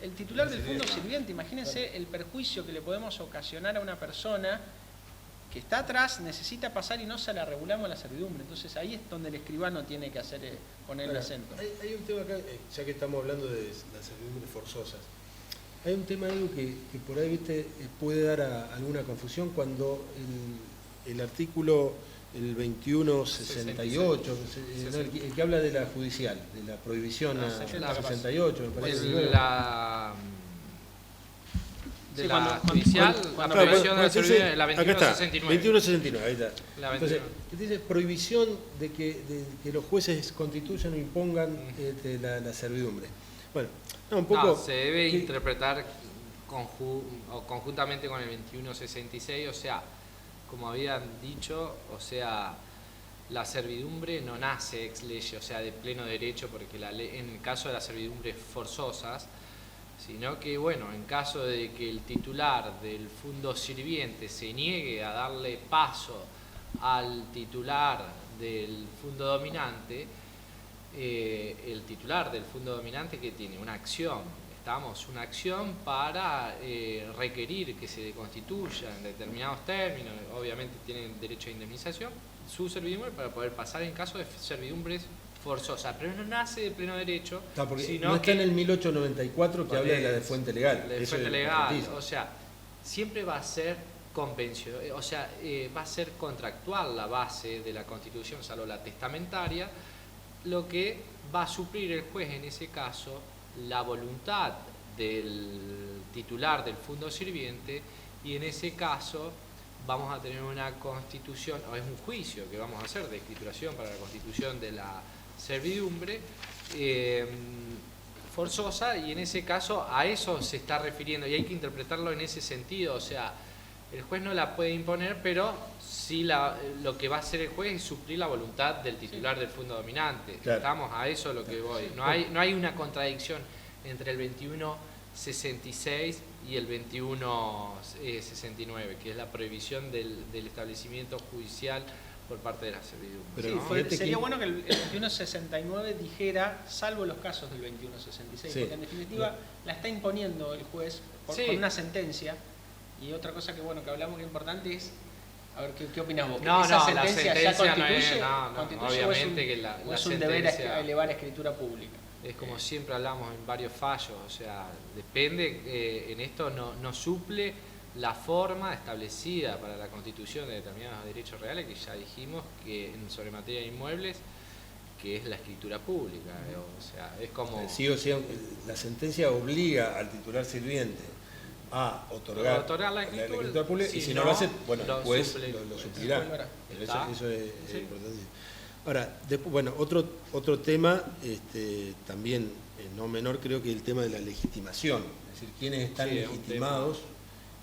el titular del fondo sirviente. Imagínense el perjuicio que le podemos ocasionar a una persona que está atrás, necesita pasar y no se la regulamos la servidumbre. Entonces ahí es donde el escribano tiene que poner el acento. Hay un tema acá, ya que estamos hablando de las servidumbres forzosas, hay un tema algo que por ahí, viste, puede dar alguna confusión cuando el artículo, el 2168, el que habla de la judicial, de la prohibición a 68, me parece. De la judicial, la prohibición de la servidumbre, la 2169. 2169, ahí está. Entonces, dice prohibición de que los jueces constituyan o impongan la servidumbre. Bueno, un poco... se debe interpretar conjuntamente con el 2166, o sea, como habían dicho, o sea, la servidumbre no nace ex lege, o sea, de pleno derecho, porque la ley, en el caso de las servidumbres forzosas, sino que, bueno, en caso de que el titular del fondo sirviente se niegue a darle paso al titular del fondo dominante, el titular del fondo dominante, que tiene una acción, una acción para requerir que se constituya en determinados términos, obviamente tienen derecho a indemnización, su servidumbre, para poder pasar en caso de servidumbres forzosa, pero no nace de pleno derecho, Porque sino no está que en el 1894 que habla de la de fuente legal. de Eso fuente es legal, importantísimo. o sea, siempre va a ser convencional, o sea, va a ser contractual la base de la Constitución, salvo la testamentaria, lo que va a suplir el juez en ese caso la voluntad del titular del fondo sirviente, y en ese caso vamos a tener una constitución, o es un juicio que vamos a hacer de escrituración para la constitución de la servidumbre forzosa, y en ese caso a eso se está refiriendo y hay que interpretarlo en ese sentido. O sea, el juez no la puede imponer, pero sí lo que va a hacer el juez es suplir la voluntad del titular del fondo dominante. Claro. Estamos a eso lo que voy. No hay una contradicción entre el 2166 y el 2169, que es la prohibición del establecimiento judicial por parte de la servidumbre. Pero Sí, ¿no? fíjate sería que- bueno que el 2169 dijera, salvo los casos del 2166, Sí. porque en definitiva la está imponiendo el juez Sí. con una sentencia. Y otra cosa que bueno que hablamos que es importante es, a ver, ¿qué opinas vos? No, ¿Esa no, la sentencia ya sentencia no constituye, es, no, constituye obviamente o que la es un deber a sentencia- elevar a escritura pública? Es como siempre hablamos en varios fallos, o sea, depende, en esto no suple la forma establecida para la constitución de determinados derechos reales, que ya dijimos que sobre materia de inmuebles, que es la escritura pública, o sea, es como... Sí o sí, la sentencia obliga al titular sirviente a otorgar la escritura, pública, y si si no no, lo hace, bueno, lo el juez suple. lo suplirá. Pero Está. eso es Sí. importante. Ahora, después, bueno, otro tema también no menor, creo que el tema de la legitimación, es decir, quiénes están Sí, es un legitimados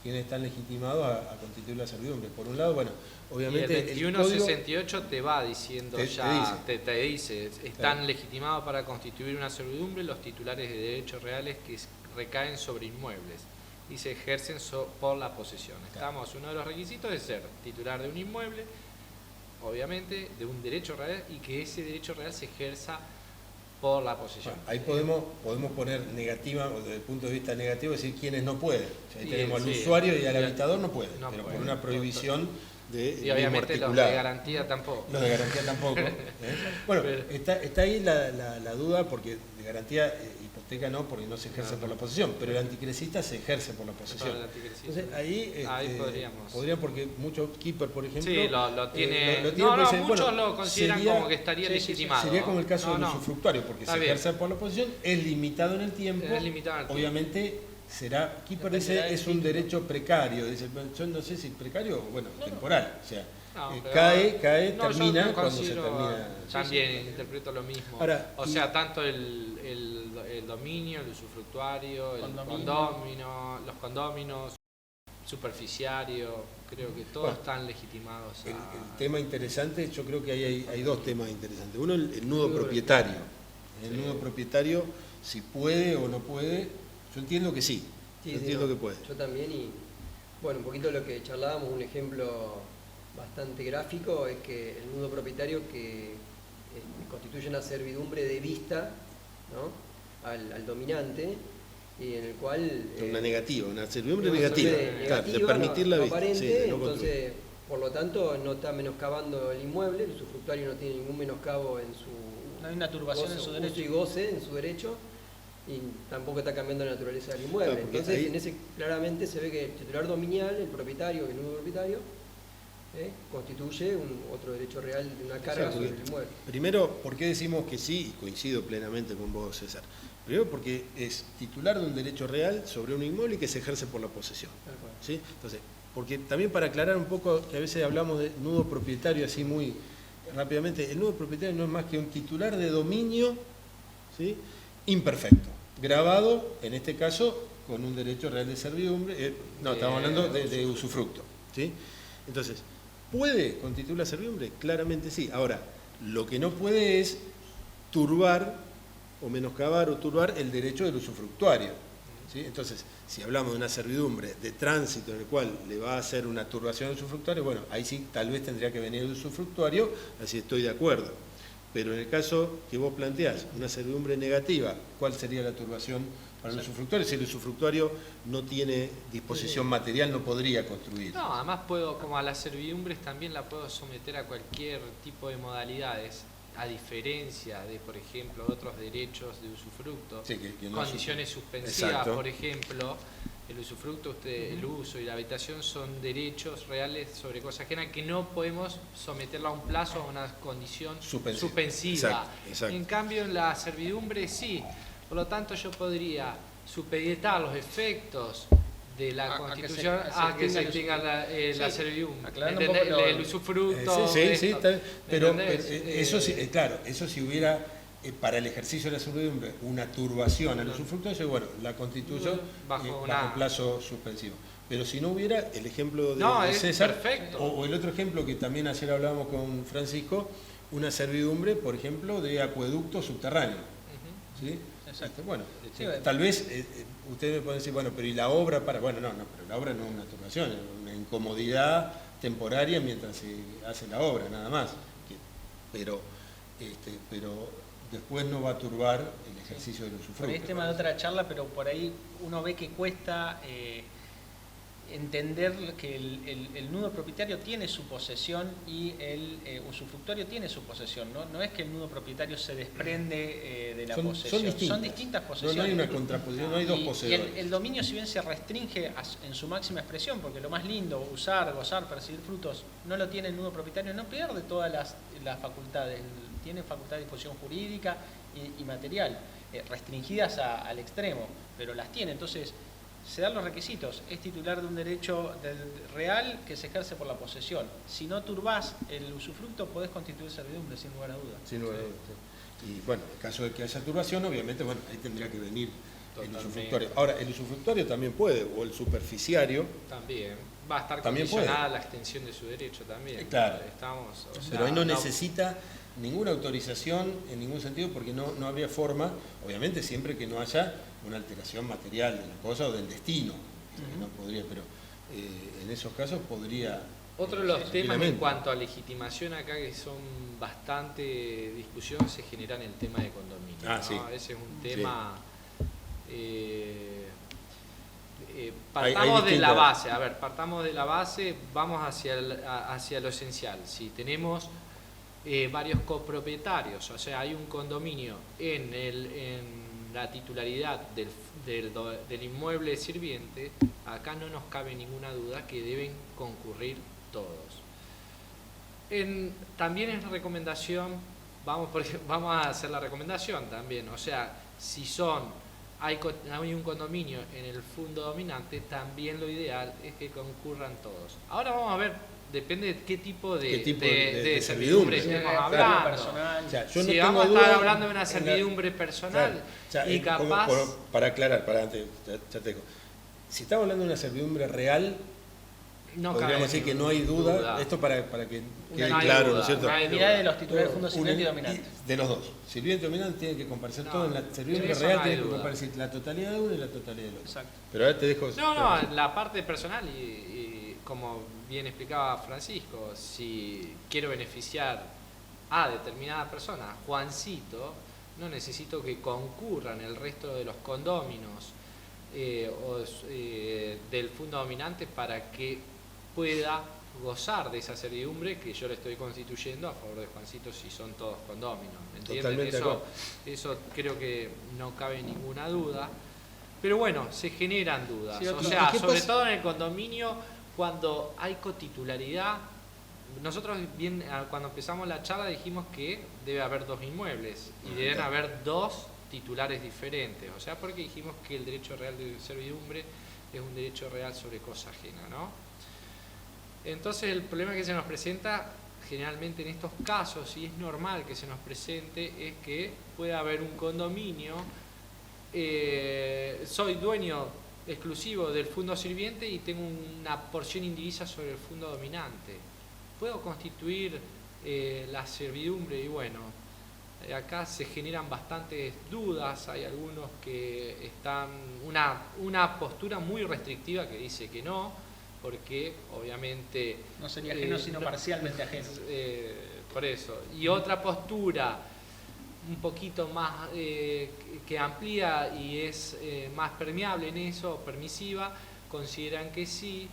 a constituir la servidumbre. Por un lado, bueno, Y obviamente el 2168 te va diciendo te ya, te dice, están legitimados para constituir una servidumbre los titulares de derechos reales que recaen sobre inmuebles y se ejercen por la posesión. Estamos, uno de los requisitos es ser titular de un inmueble, obviamente, de un derecho real, y que ese derecho real se ejerza por la posesión. Bueno, ahí podemos poner negativa, o desde el punto de vista negativo, decir quiénes no pueden. O sea, ahí Sí, tenemos al sí. usuario y al habitador no pueden, No pero por pueden. una prohibición de Y obviamente los articulado. de garantía tampoco. Los de garantía tampoco. Bueno, Pero- está ahí la duda, porque de garantía hipoteca no, porque no se ejerce No. por la posesión, pero el anticrecista se ejerce por la posesión. Por el anticrecista. Entonces ahí, podríamos. podría, porque muchos keeper, por ejemplo, Sí, lo tiene. lo tiene, No, pues, muchos lo consideran sería- como que estaría sí, sí, sí, legitimado. Sería como el caso No, del no. usufructuario, porque Está se bien. ejerce por la posesión, es limitado en el tiempo. Es limitado en el tiempo. Obviamente será, keeper Dependerá del es un título. derecho precario, dice, yo no sé si precario, bueno, temporal, o sea, No, pero- cae, no, yo termina lo cuando se considero, termina. También interpreto lo mismo. Ahora, o sea, tanto el dominio, el usufructuario, los condóminos, superficiario, creo que todos Bueno, están legitimados. El tema interesante, yo creo que hay dos temas interesantes. Uno, el nudo propietario. El nudo propietario, si puede o no puede, yo entiendo que sí. Sí, Yo sí, entiendo no, que puede. Yo también, y bueno, un poquito lo que charlábamos, un ejemplo bastante gráfico es que el nudo propietario que constituye una servidumbre de vista, ¿no?, al dominante, y en el cual... Una negativa, una servidumbre una negativa. servidumbre Claro, de negativa, permitir la no vista. aparente, Sí, de no entonces, por lo tanto, no está menoscabando el inmueble, el usufructuario no tiene ningún menoscabo en su... No hay una turbación en su uso derecho. y goce en su derecho, y tampoco está cambiando la naturaleza del inmueble. Claro, porque Entonces, ahí- en ese claramente se ve que el titular dominial, el propietario, el nudo propietario, constituye otro derecho real de una carga Exacto, sobre porque- el inmueble. Primero, ¿por qué decimos que sí? Y coincido plenamente con vos, César. Primero, porque es titular de un derecho real sobre un inmueble y que se ejerce por la posesión. Tal cual. ¿Sí? Entonces, porque también para aclarar un poco, que a veces hablamos de nudo propietario así muy rápidamente, el nudo propietario no es más que un titular de dominio, ¿sí?, imperfecto, grabado, en este caso, con un derecho real de servidumbre, estamos hablando de usufructo, ¿sí? Entonces, ¿puede constituir la servidumbre? Claramente sí. Ahora, lo que no puede es turbar o menoscabar o turbar el derecho del usufructuario, ¿sí? Entonces, si hablamos de una servidumbre de tránsito en el cual le va a hacer una turbación al usufructuario, bueno, ahí sí tal vez tendría que venir el usufructuario, así estoy de acuerdo. Pero en el caso que vos planteás, una servidumbre negativa, ¿cuál sería la turbación para el usufructuario? Si el usufructuario no tiene disposición material, no podría construir. No, además puedo, como a las servidumbres también la puedo someter a cualquier tipo de modalidades. a diferencia de, por ejemplo, otros derechos de usufructo, Sí, que no condiciones suspensivas, Exacto. por ejemplo, el usufructo, el uso y la habitación son derechos reales sobre cosa ajena que no podemos someterla a un plazo o a una condición suspensiva. Exacto. En cambio, en la servidumbre sí. Por lo tanto, yo podría supeditar los efectos de la Constitución a que se extinga la servidumbre. Aclarando un poco el usufructo. sí, está bien. Pero ¿entendés? eso sí, claro, eso si hubiera para el ejercicio de la servidumbre una turbación al usufructo, eso, bueno, la constituyo bajo plazo suspensivo. Pero si no hubiera, el ejemplo de es César, perfecto. o el otro ejemplo que también ayer hablábamos con Francisco, una servidumbre, por ejemplo, de acueducto subterráneo. ¿Sí? Exacto. Bueno, Sí, tal vez ustedes me pueden decir, bueno, pero ¿y la obra para? Bueno, no, pero la obra no es una turbación, es una incomodidad temporaria mientras se hace la obra, nada más. Pero después no va a turbar el ejercicio del usufructo. Por ahí es tema de otra charla, pero por ahí uno ve que cuesta entender que el nudo propietario tiene su posesión y el usufructuario tiene su posesión. No es que el nudo propietario se desprende de la posesión. Son distintas posesiones. No hay una contraposición, no hay dos poseedores. Y el dominio, si bien se restringe en su máxima expresión, porque lo más lindo, usar, gozar, percibir frutos, no lo tiene el nudo propietario, no pierde todas las facultades. Tiene facultad de disposición jurídica y material, restringidas al extremo, pero las tiene. Entonces, se dan los requisitos. Es titular de un derecho real que se ejerce por la posesión. Si no turbás el usufructo, podés constituir servidumbre, sin lugar a dudas. Sin lugar a dudas. Sí. Y bueno, en caso de que haya turbación, obviamente, bueno, ahí tendría que venir el usufructuario. Ahora, el usufructuario también puede, o el superficiario. También. Va a estar también condicionada la extensión de su derecho también. Claro. Pero ahí no necesita ninguna autorización en ningún sentido, porque no habría forma, obviamente siempre que no haya una alteración material de la cosa o del destino, que no podría, pero en esos casos podría. Otro de los temas en cuanto a legitimación acá que son bastante discusión se generan el tema de condominio. ¿no? Sí. Ese es un tema. Partamos de la base, partamos de la base, vamos hacia lo esencial. Si tenemos varios copropietarios, o sea, hay un condominio en la titularidad del inmueble sirviente, acá no nos cabe ninguna duda que deben concurrir todos. También es recomendación, vamos a hacer la recomendación también, o sea, si hay un condominio en el fundo dominante, también lo ideal es que concurran todos. Ahora vamos a ver, depende de qué tipo de servidumbre estemos hablando. O sea, si vamos a estar hablando de una servidumbre personal, y capaz... Para aclarar, ya te digo, si estamos hablando de una servidumbre real, podríamos decir que no hay duda, esto para que quede claro, ¿no es cierto? Mirá de los titulares fundos sirviente y dominante. De los dos. Sirviente y dominante tienen que comparecer todos, en la servidumbre real tienen que comparecer la totalidad de uno y la totalidad del otro. Exacto. Pero ahora te dejo... la parte personal y como bien explicaba Francisco, si quiero beneficiar a determinada persona, Juancito, no necesito que concurran el resto de los condóminos del fondo dominante para que pueda gozar de esa servidumbre que yo le estoy constituyendo a favor de Juancito si son todos condóminos. ¿Me entienden? Eso creo que no cabe ninguna duda. Pero bueno, se generan dudas. Sí, o sea, sobre todo en el condominio, cuando hay cotitularidad. Nosotros cuando empezamos la charla dijimos que debe haber dos inmuebles y deben haber dos titulares diferentes. O sea, porque dijimos que el derecho real de servidumbre es un derecho real sobre cosa ajena, ¿no? Entonces el problema que se nos presenta generalmente en estos casos, y es normal que se nos presente, es que puede haber un condominio, soy dueño exclusivo del fondo sirviente y tengo una porción indivisa sobre el fondo dominante. Puedo constituir la servidumbre y bueno, acá se generan bastantes dudas, hay algunos que están, una postura muy restrictiva que dice que no, porque obviamente... No sería ajeno, sino parcialmente ajeno. Por eso. Y otra postura un poquito más que amplía y es más permeable en eso, permisiva, consideran que sí.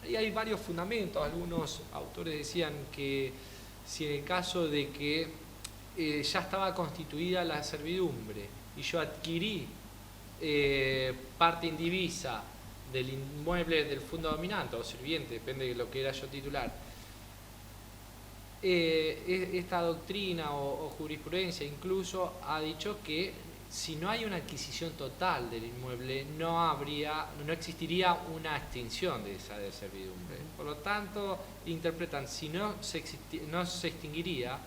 Y hay varios fundamentos. Algunos autores decían que si en el caso de que ya estaba constituida la servidumbre y yo adquirí parte indivisa del inmueble del fondo dominante o sirviente, depende de lo que era yo titular, esta doctrina o jurisprudencia incluso ha dicho que si no hay una adquisición total del inmueble, no existiría una extinción de esa de servidumbre. Por lo tanto, interpretan, si no se extinguiría,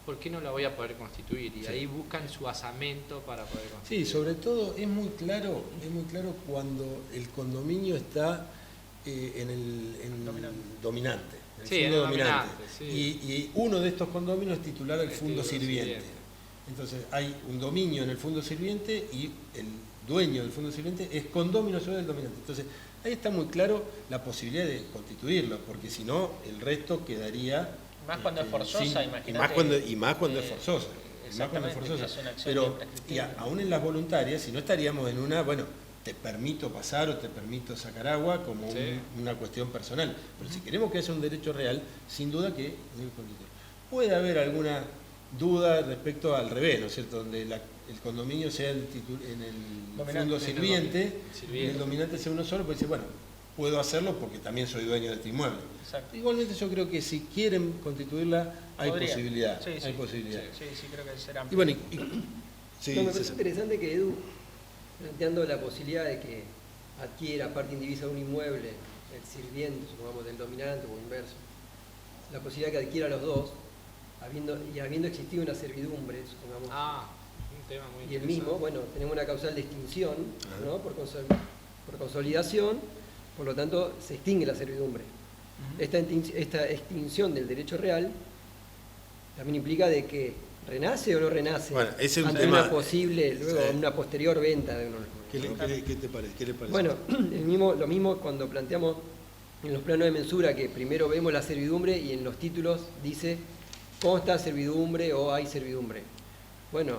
¿por qué no la voy a poder constituir? Y ahí buscan su asamento para poder constituir. Sí, sobre todo es muy claro cuando el condominio está en el dominante. Sí, fondo dominante. sí. Y uno de estos condominios es titular del fondo sirviente. Entonces hay un dominio en el fondo sirviente y el dueño del fondo sirviente es condominio sobre el dominante. Entonces ahí está muy claro la posibilidad de constituirlo, porque si no el resto quedaría... Más cuando es forzosa, imagínate. Y más cuando es forzosa. Pero aún en las voluntarias, si no estaríamos en una, bueno, te permito pasar o te permito sacar agua como una cuestión personal. Pero si queremos que haya un derecho real, sin duda que debe constituir. Puede haber alguna duda respecto al revés, ¿no es cierto? Donde el condominio sea en el fondo sirviente, y el dominante sea uno solo, pues dice, bueno, puedo hacerlo porque también soy dueño de este inmueble. Exacto. Igualmente yo creo que si quieren constituirla, hay posibilidad. Sí, hay posibilidad. Sí, creo que será. Y bueno, me parece interesante que Edu, planteando la posibilidad de que adquiera parte indivisa de un inmueble, el sirviente, supongamos, del dominante o inverso, la posibilidad de que adquiera los dos, habiendo existido una servidumbre, supongamos, un tema muy y el interesante. mismo, bueno, tenemos una causal de extinción, ¿no? por consolidación, por lo tanto se extingue la servidumbre. Esta extinción del derecho real también implica de que renace o no renace ese es un ante tema, una posible, luego una posterior venta de uno. ¿Qué te parece? ¿Qué le parece? Bueno, lo mismo cuando planteamos en los planos de mensura, que primero vemos la servidumbre y en los títulos dice consta servidumbre o hay servidumbre. Bueno,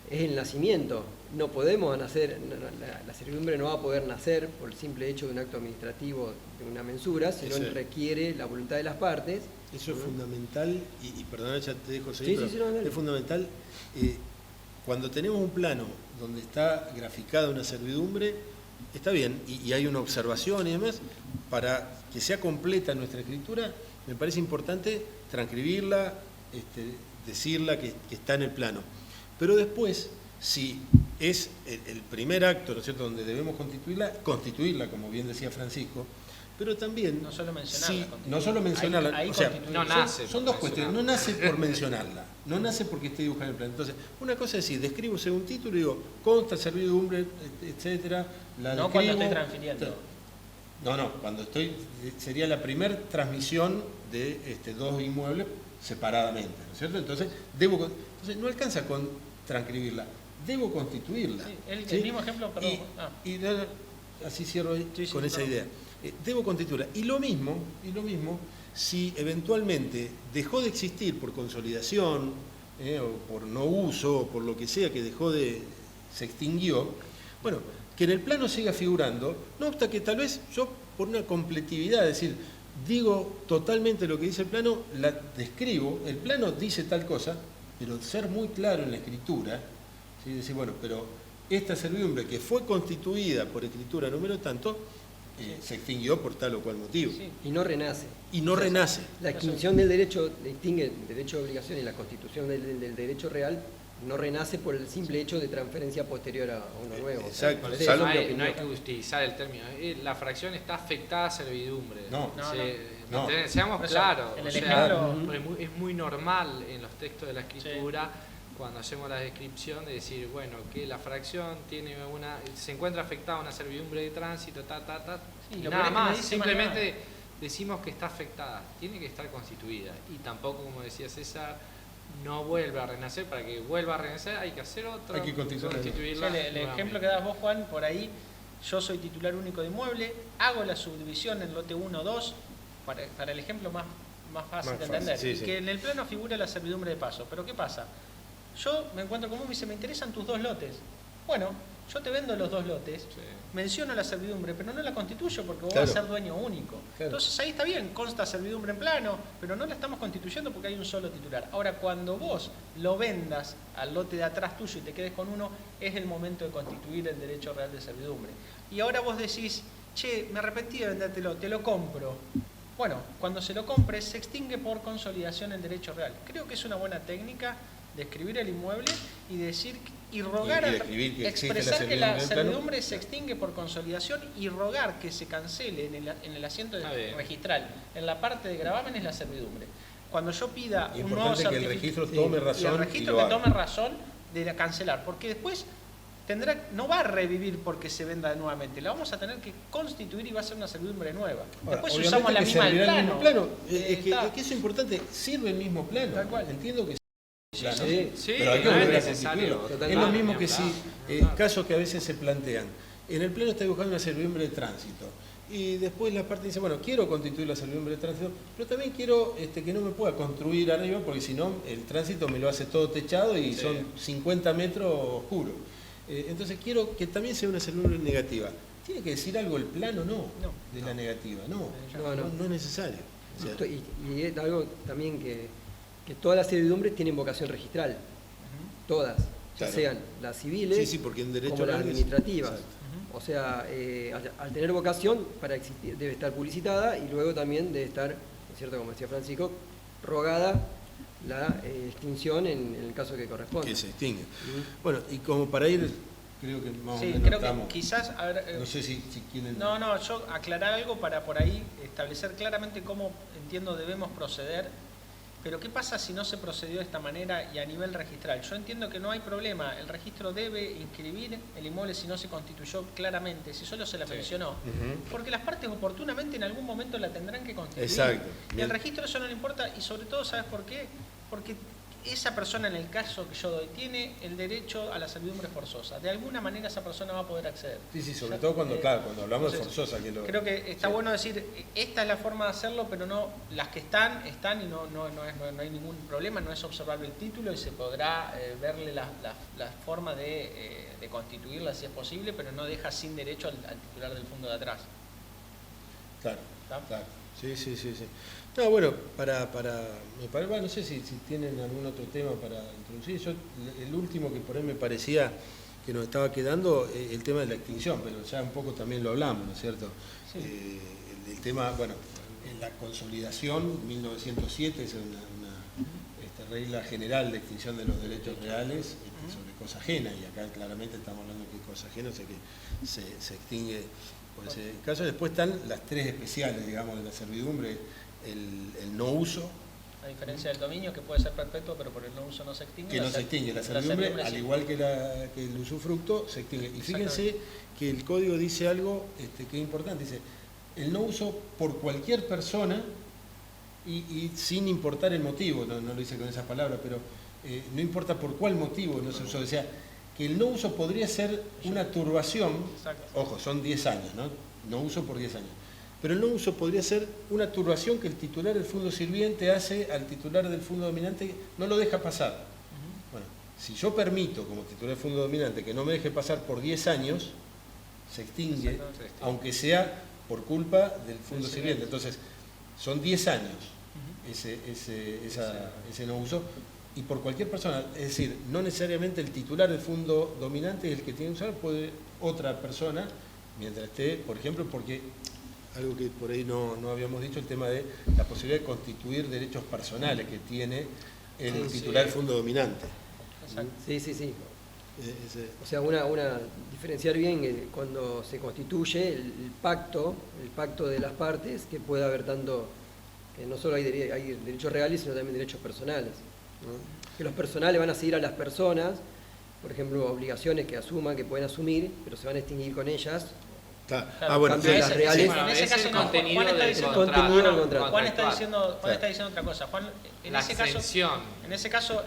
es el nacimiento. No podemos nacer, la servidumbre no va a poder nacer por el simple hecho de un acto administrativo de una mensura, sino requiere la voluntad de las partes. Eso es fundamental, y perdona, ya te dejo seguir, es fundamental. Cuando tenemos un plano donde está graficada una servidumbre, está bien, y hay una observación y demás, para que sea completa nuestra escritura, me parece importante transcribirla, decirla que está en el plano. Pero después, si es el primer acto, ¿no es cierto?, donde debemos constituirla, como bien decía Francisco, pero también... No solo mencionarla. No solo mencionarla. Ahí o sea, no nace son dos cuestiones. No nace por mencionarla, no nace porque esté dibujada en el plano. Entonces, una cosa es decir, describo según título y digo, consta servidumbre, etcétera. No cuando estoy transfiriendo. No, cuando sería la primera transmisión de dos inmuebles separadamente, ¿no es cierto? Entonces no alcanza con transcribirla, debo constituirla. Sí, el mismo ejemplo, perdón. Y así cierro con esa idea. Debo constituirla. Y lo mismo, si eventualmente dejó de existir por consolidación, o por no uso, o por lo que sea que se extinguió, bueno, que en el plano siga figurando, no obsta que tal vez yo, por una completividad, es decir, digo totalmente lo que dice el plano, la describo, el plano dice tal cosa, pero ser muy claro en la escritura, ¿sí? Decir, bueno, pero esta servidumbre que fue constituida por escritura número tanto, se extinguió por tal o cual motivo. Sí. Y no renace. Renace. La extinción del derecho, extingue el derecho de obligación y la constitución del derecho real, no renace por el simple hecho de transferencia posterior a uno nuevo. Exacto. O sea, no hay que utilizar el término. La fracción está afectada a servidumbre. No. Seamos claros. En el ejemplo, es muy normal en los textos de la escritura, cuando hacemos la descripción, de decir, bueno, que la fracción se encuentra afectada a una servidumbre de tránsito, y nada más. Simplemente decimos que está afectada. Tiene que estar constituida. Y tampoco, como decía César, no vuelve a renacer. Para que vuelva a renacer hay que hacer otro. Hay que constituirla. El ejemplo que das vos, Juan, por ahí, yo soy titular único de inmueble, hago la subdivisión en lote 1 o 2, para el ejemplo más fácil de entender, que en el plano figura la servidumbre de paso. Pero ¿qué pasa? Yo me encuentro con vos y me dice, me interesan tus dos lotes. Bueno, yo te vendo los 2 lotes, Sí. menciono la servidumbre, pero no la constituyo porque vos Claro. vas a ser dueño único. Claro. Entonces ahí está bien, consta servidumbre en plano, pero no la estamos constituyendo porque hay un solo titular. Ahora, cuando vos lo vendas al lote de atrás tuyo y te quedes con uno, es el momento de constituir el derecho real de servidumbre. Y ahora vos decís, che, me arrepentí de vendértelo, te lo compro. Bueno, cuando se lo compres, se extingue por consolidación el derecho real. Creo que es una buena técnica de escribir el inmueble y decir y rogar Y de escribir que existe expresar que la servidumbre en plano. servidumbre se extingue por consolidación y rogar que se cancele en el asiento Está bien. registral, en la parte de gravamen, la servidumbre. Cuando yo pida Es un nuevo importante que el certificado registro tome y el razón y registro lo que haga. tome razón de cancelar, porque después no va a revivir porque se venda nuevamente, la vamos a tener que constituir y va a ser una servidumbre nueva. Ahora, Después obviamente usamos la que misma del servirá el plano. mismo plano. Está. Es que eso es importante, sirve el mismo plano. Tal cual. Entiendo que plano, sí. Sí, pero hay que no es volver a necesario. constituirlo. Es Totalmente. lo mismo que Claro, si casos que a veces se plantean. En el plano está buscando una servidumbre de tránsito. Y después la parte dice, bueno, quiero constituir la servidumbre de tránsito, pero también quiero que no me pueda construir arriba, porque si no, el tránsito me lo hace todo techado y Sí. son 50 metros oscuros. Entonces quiero que también sea una servidumbre negativa. ¿Tiene que decir algo el plano? No, de la negativa, no. No es necesario. O sea, Y es algo también que todas las servidumbres tienen vocación registral, todas, ya Claro. sean las civiles sí, sí, porque en derecho como las real es- administrativas. Exacto. O sea, al tener vocación para existir, debe estar publicitada y luego también debe estar, ¿no es cierto?, como decía Francisco, rogada la extinción en el caso que corresponda. que se extingue. Ujú. Bueno, y como para ir, creo que más o Sí, menos creo que estamos. quizás, a ver, No sé si quieren. no, yo aclarar algo para por ahí establecer claramente cómo entiendo debemos proceder, pero ¿qué pasa si no se procedió de esta manera y a nivel registral? Yo entiendo que no hay problema, el registro debe inscribir el inmueble si no se constituyó claramente, si solo se la mencionó, Ujú. porque las partes oportunamente en algún momento la tendrán que constituir. Exacto. Y Bien. el registro eso no le importa y sobre todo, ¿sabes por qué? Porque esa persona en el caso que yo doy tiene el derecho a la servidumbre forzosa. De alguna manera esa persona va a poder acceder. Sí, sobre Ya, todo cuando, claro, cuando hablamos de entonces, forzosa. Creo que está sí. bueno decir, esta es la forma de hacerlo, pero no las que están y no hay ningún problema, no es observable el título y se podrá verle la forma de constituirla si es posible, pero no deja sin derecho al titular del fondo de atrás. Claro, ¿Está? claro. Sí. No, bueno, bueno, no sé si tienen algún otro tema para introducir. Yo, el último que por ahí me parecía que nos estaba quedando, el tema de la extinción, pero ya un poco también lo hablamos, ¿no es cierto? Sí. El tema, bueno, en la consolidación, 1907 es una regla general de extinción de los derechos reales sobre cosa ajena, y acá claramente estamos hablando de que cosa ajena, o sea que se extingue por ese caso. Después están las 3 especiales, digamos, de la servidumbre, el no uso, A diferencia del dominio, que puede ser perpetuo, pero por el no uso no se extingue. que no se extingue, la servidumbre, al sí. igual que el usufructo, se extingue. Y fíjense que el código dice algo que es importante, dice, el no uso por cualquier persona, y sin importar el motivo, no lo dice con esas palabras, pero no importa por cuál motivo no se usó, o sea, que el no uso podría ser una turbación, Exacto. ojo, son 10 años, ¿no? No uso por 10 años. Pero el no uso podría ser una turbación que el titular del fondo sirviente hace al titular del fondo dominante, no lo deja pasar. Bueno, si yo permito como titular del fondo dominante que no me deje pasar por 10 años, se extingue, Exactamente, se extingue. aunque sea por culpa del fondo Del sirviente. sirviente. Entonces, son 10 años ese no uso, y por cualquier persona, es decir, no necesariamente el titular del fondo dominante es el que tiene que usar, puede otra persona, mientras esté, por ejemplo, porque algo que por ahí no habíamos dicho, el tema de la posibilidad de constituir derechos personales que tiene el titular del fondo dominante. Exacto. Sí. O sea, una diferenciar bien cuando se constituye el pacto de las partes, que puede haber tanto, que no solo hay derechos reales, sino también derechos personales, ¿no? Que los personales van a seguir a las personas, por ejemplo, obligaciones que asuman, que pueden asumir, pero se van a extinguir con ellas. Claro. Claro, Bueno, cambio de las reales. en ese caso no, contenido Juan está del diciendo, contenido del contrato. Juan está contractual. diciendo otra cosa. Juan, en La ese caso, exención. en ese caso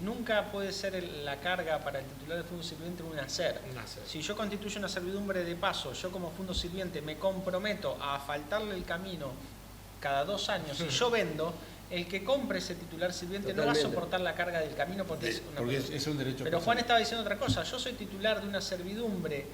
nunca puede ser la carga para el titular del fondo sirviente un hacer. Un hacer. Si yo constituyo una servidumbre de paso, yo como fondo sirviente me comprometo a asfaltarle el camino cada 2 años y yo vendo, el que compre ese titular sirviente no va a Totalmente. soportar la carga del camino porque es una Porque persona. es un derecho Pero personal. Juan estaba diciendo otra cosa, yo soy titular de una servidumbre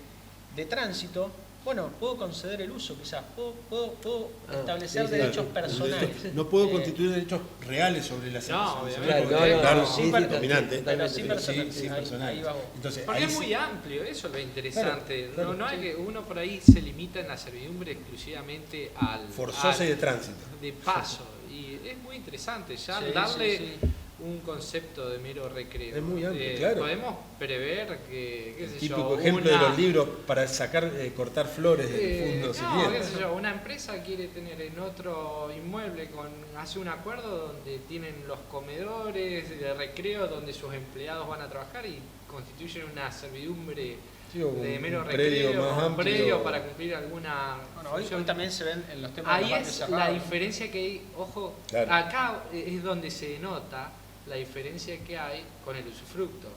de tránsito, bueno, puedo conceder el uso quizás, puedo establecer sí, sí, derechos Claro, personales. No puedo constituir derechos reales sobre la No, obviamente. Claro, Claro, sí, sí, sí, dominante, pero sin pero sí, personal. sí, Ahí personales. va vos. Entonces, Porque ahí es sí- muy amplio, eso es lo interesante. Claro, no hay sí. que uno por ahí se limita en la servidumbre exclusivamente al forzosa y de tránsito. de paso. Y es muy interesante ya Sí, darle sí, un concepto de mero recreo. Es muy amplio, claro. Podemos prever que, qué El sé típico yo, ejemplo de una- los libros para sacar, cortar flores del fondo no, sirviente. qué sé yo, una empresa quiere tener en otro inmueble, hace un acuerdo donde tienen los comedores de recreo donde sus empleados van a trabajar y constituyen una servidumbre Sí, o de un mero predio recreo, más un predio amplio. para cumplir alguna Bueno, hoy función. también se ven en los temas de Ahí los barrios es la cerrados. diferencia que hay, ojo, Claro. acá es donde se nota la diferencia que hay con el usufructo.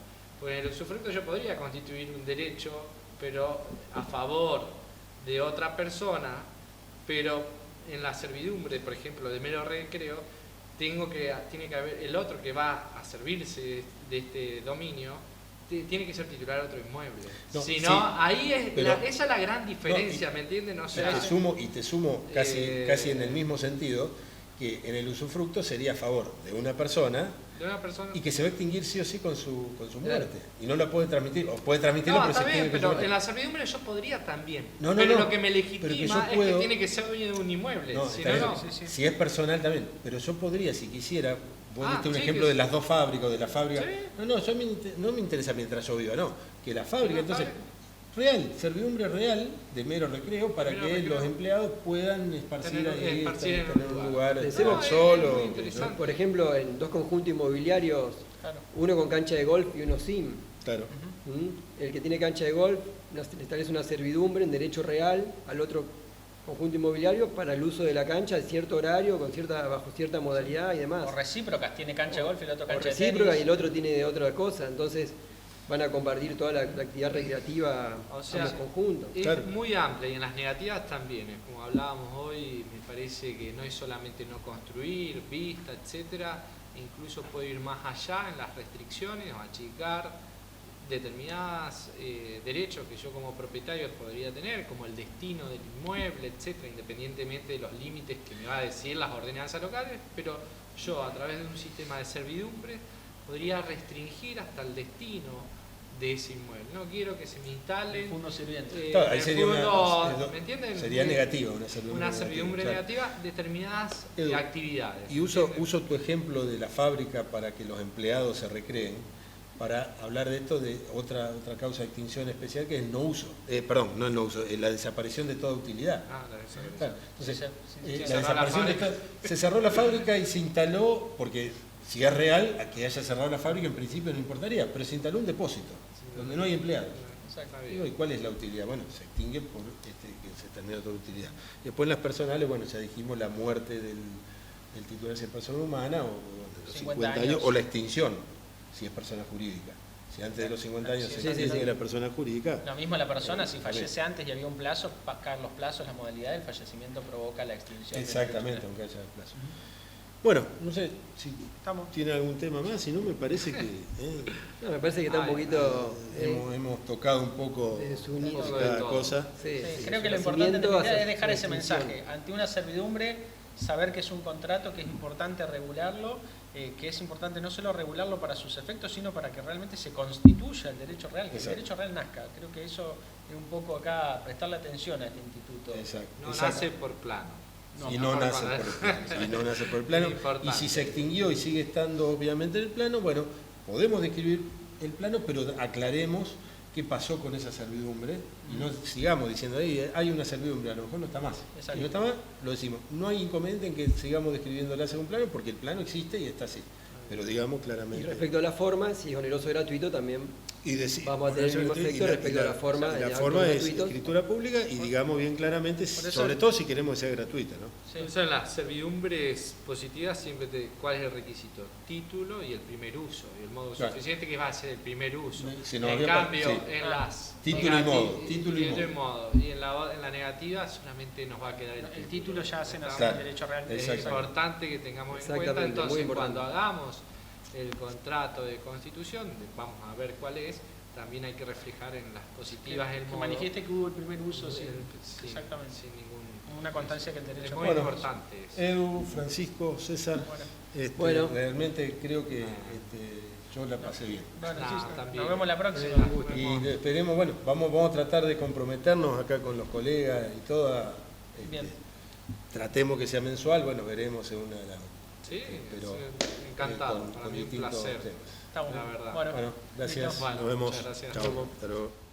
Porque en el usufructo yo podría constituir un derecho, pero a favor de otra persona, pero en la servidumbre, por ejemplo, de mero recreo, tiene que haber el otro que va a servirse de este dominio, tiene que ser titular de otro inmueble. No, Si sí, no, ahí es pero- esa es la gran diferencia, No, ¿me entiendes? No Y sé. te sumo casi en el Eh, mismo sentido, que en el usufructo sería a favor de una persona de una persona. y que se va a extinguir sí o sí con su Claro. muerte. Y no la puede transmitir, o puede transmitirlo, No, pero se está bien, extingue con su pero muerte. en la servidumbre yo podría también. No, no, pero no, lo que me pero que legitima yo es puedo- que tiene que ser dueño de un inmueble. No, Si está no, bien. no. Sí, sí. Si es personal también, pero yo podría, si quisiera, vos diste un sí, ejemplo que de sí. las dos fábricas, de la fábrica. Sí. No, yo no me interesa mientras yo viva, no. Que la fábrica, Una entonces, fábrica. real, servidumbre real, de mero recreo, para Mero que recreo. los empleados puedan esparcir ahí, Esparcir en un tener un lugar. lugar Pensemos- No, es solo. muy interesante. Por ejemplo, en dos conjuntos inmobiliarios, Claro. uno con cancha de golf y uno sin. Claro. El que tiene cancha de golf le establece una servidumbre en derecho real al otro conjunto inmobiliario para el uso de la cancha en cierto horario, bajo cierta modalidad y demás. O recíprocas, tiene cancha de golf y el otro O cancha de recíproca tenis. y el otro tiene otra cosa. Entonces van a compartir toda la actividad recreativa O sea, ambos conjuntos. Es Claro. muy amplia y en las negativas también. Es como hablábamos hoy, me parece que no es solamente no construir, vista, etcétera. Incluso puede ir más allá en las restricciones o achicar determinados derechos que yo como propietario podría tener, como el destino del inmueble, etcétera, independientemente de los límites que me va a decir las ordenanzas locales, pero yo a través de un sistema de servidumbre podría restringir hasta el destino de ese inmueble. No quiero que se me instalen El fondo sirviente. Claro, ahí el sería fondo, ¿me entienden? sería negativa una Una servidumbre claro. negativa, determinadas Edu, actividades. Y uso ¿entienden? tu ejemplo de la fábrica para que los empleados se recreen, para hablar de esto de otra causa de extinción especial que es el no uso. Perdón, no el no uso, la desaparición de toda utilidad. Ah, la desaparición. Claro, entonces, Sí, se la cerró la desaparición de fábrica. se cerró la fábrica y se instaló, porque si es real, a que haya cerrado la fábrica en principio no importaría, pero se instaló un depósito, donde no hay empleados. Está bien. Digo, ¿y cuál es la utilidad? Bueno, se extingue por que se termina toda utilidad. Después en las personales, bueno, ya dijimos la muerte del titular si es persona humana o de los 50 50 años, años. o la extinción si es persona jurídica. Si antes de los 50 años Sí, se sí, extingue sí. la persona jurídica, Lo mismo la persona, si También. fallece antes y había un plazo, pascar los plazos, la modalidad del fallecimiento provoca la extinción. del exactamente, derecho. aunque haya plazo. Bueno, no sé si Estamos. tiene algún tema más, si no me parece que No, me parece que está un poquito hemos tocado un poco desunido. Un poco de cada todo. cosa. Sí, sí, creo su que lo importante en nacimiento definitiva hacia es dejar su ese extinción. mensaje. Ante una servidumbre, saber que es un contrato, que es importante regularlo, que es importante no solo regularlo para sus efectos, sino para que realmente se constituya el derecho real, que Exacto. el derecho real nazca. Creo que eso es un poco acá prestarle atención a este instituto. Exacto. No exacto. nace por plano. Y no nace por por el plano. Y no nace por el plano. Importante. Y si se extinguió y sigue estando obviamente en el plano, bueno, podemos describir el plano, pero aclaremos qué pasó con esa servidumbre y no sigamos diciendo ahí, hay una servidumbre, a lo mejor no está más. Exacto. Si no está más, lo decimos. No hay inconveniente en que sigamos describiéndola según plano, porque el plano existe y está así. Pero digamos Y claramente. respecto a la forma, si es oneroso o gratuito, también vamos a tener el mismo efecto respecto a la forma de la actos forma es gratuitos. escritura pública y digamos bien claramente, eso- sobre todo si queremos que sea gratuita, ¿no? Sí. Por eso en las servidumbres positivas siempre ¿cuál es el requisito? Título y el primer uso, y el modo Claro. suficiente que va a ser el primer uso. Se nos En había cambio, sí. en las Título y modo, negati- título y modo. Y en la negativa solamente nos va a quedar El título ya hace nacer Claro. el derecho real. Es Exacto. importante que tengamos en cuenta, Exactamente, muy entonces importante. cuando hagamos el contrato de constitución, vamos a ver cuál es, también hay que reflejar en las positivas el Que modo. manifieste que hubo el primer uso, sí. Sí, Exactamente. sin ningún... Una constancia que el Es derecho muy Bueno, importante eso. Edu, Francisco, César, Bueno. Bueno. realmente creo que yo la pasé bien. Bueno, No, sí, también. nos vemos la próxima. Un gusto. Y esperemos, bueno, vamos a tratar de comprometernos acá con los colegas y toda. Bien. Tratemos que sea mensual, bueno, veremos según la. Sí, pero, encantado, con para mí un distintos placer. temas. Está bueno. La verdad. Bueno, Bueno, gracias. listo. Bueno, Nos vemos. muchas gracias. Chao. Hasta luego.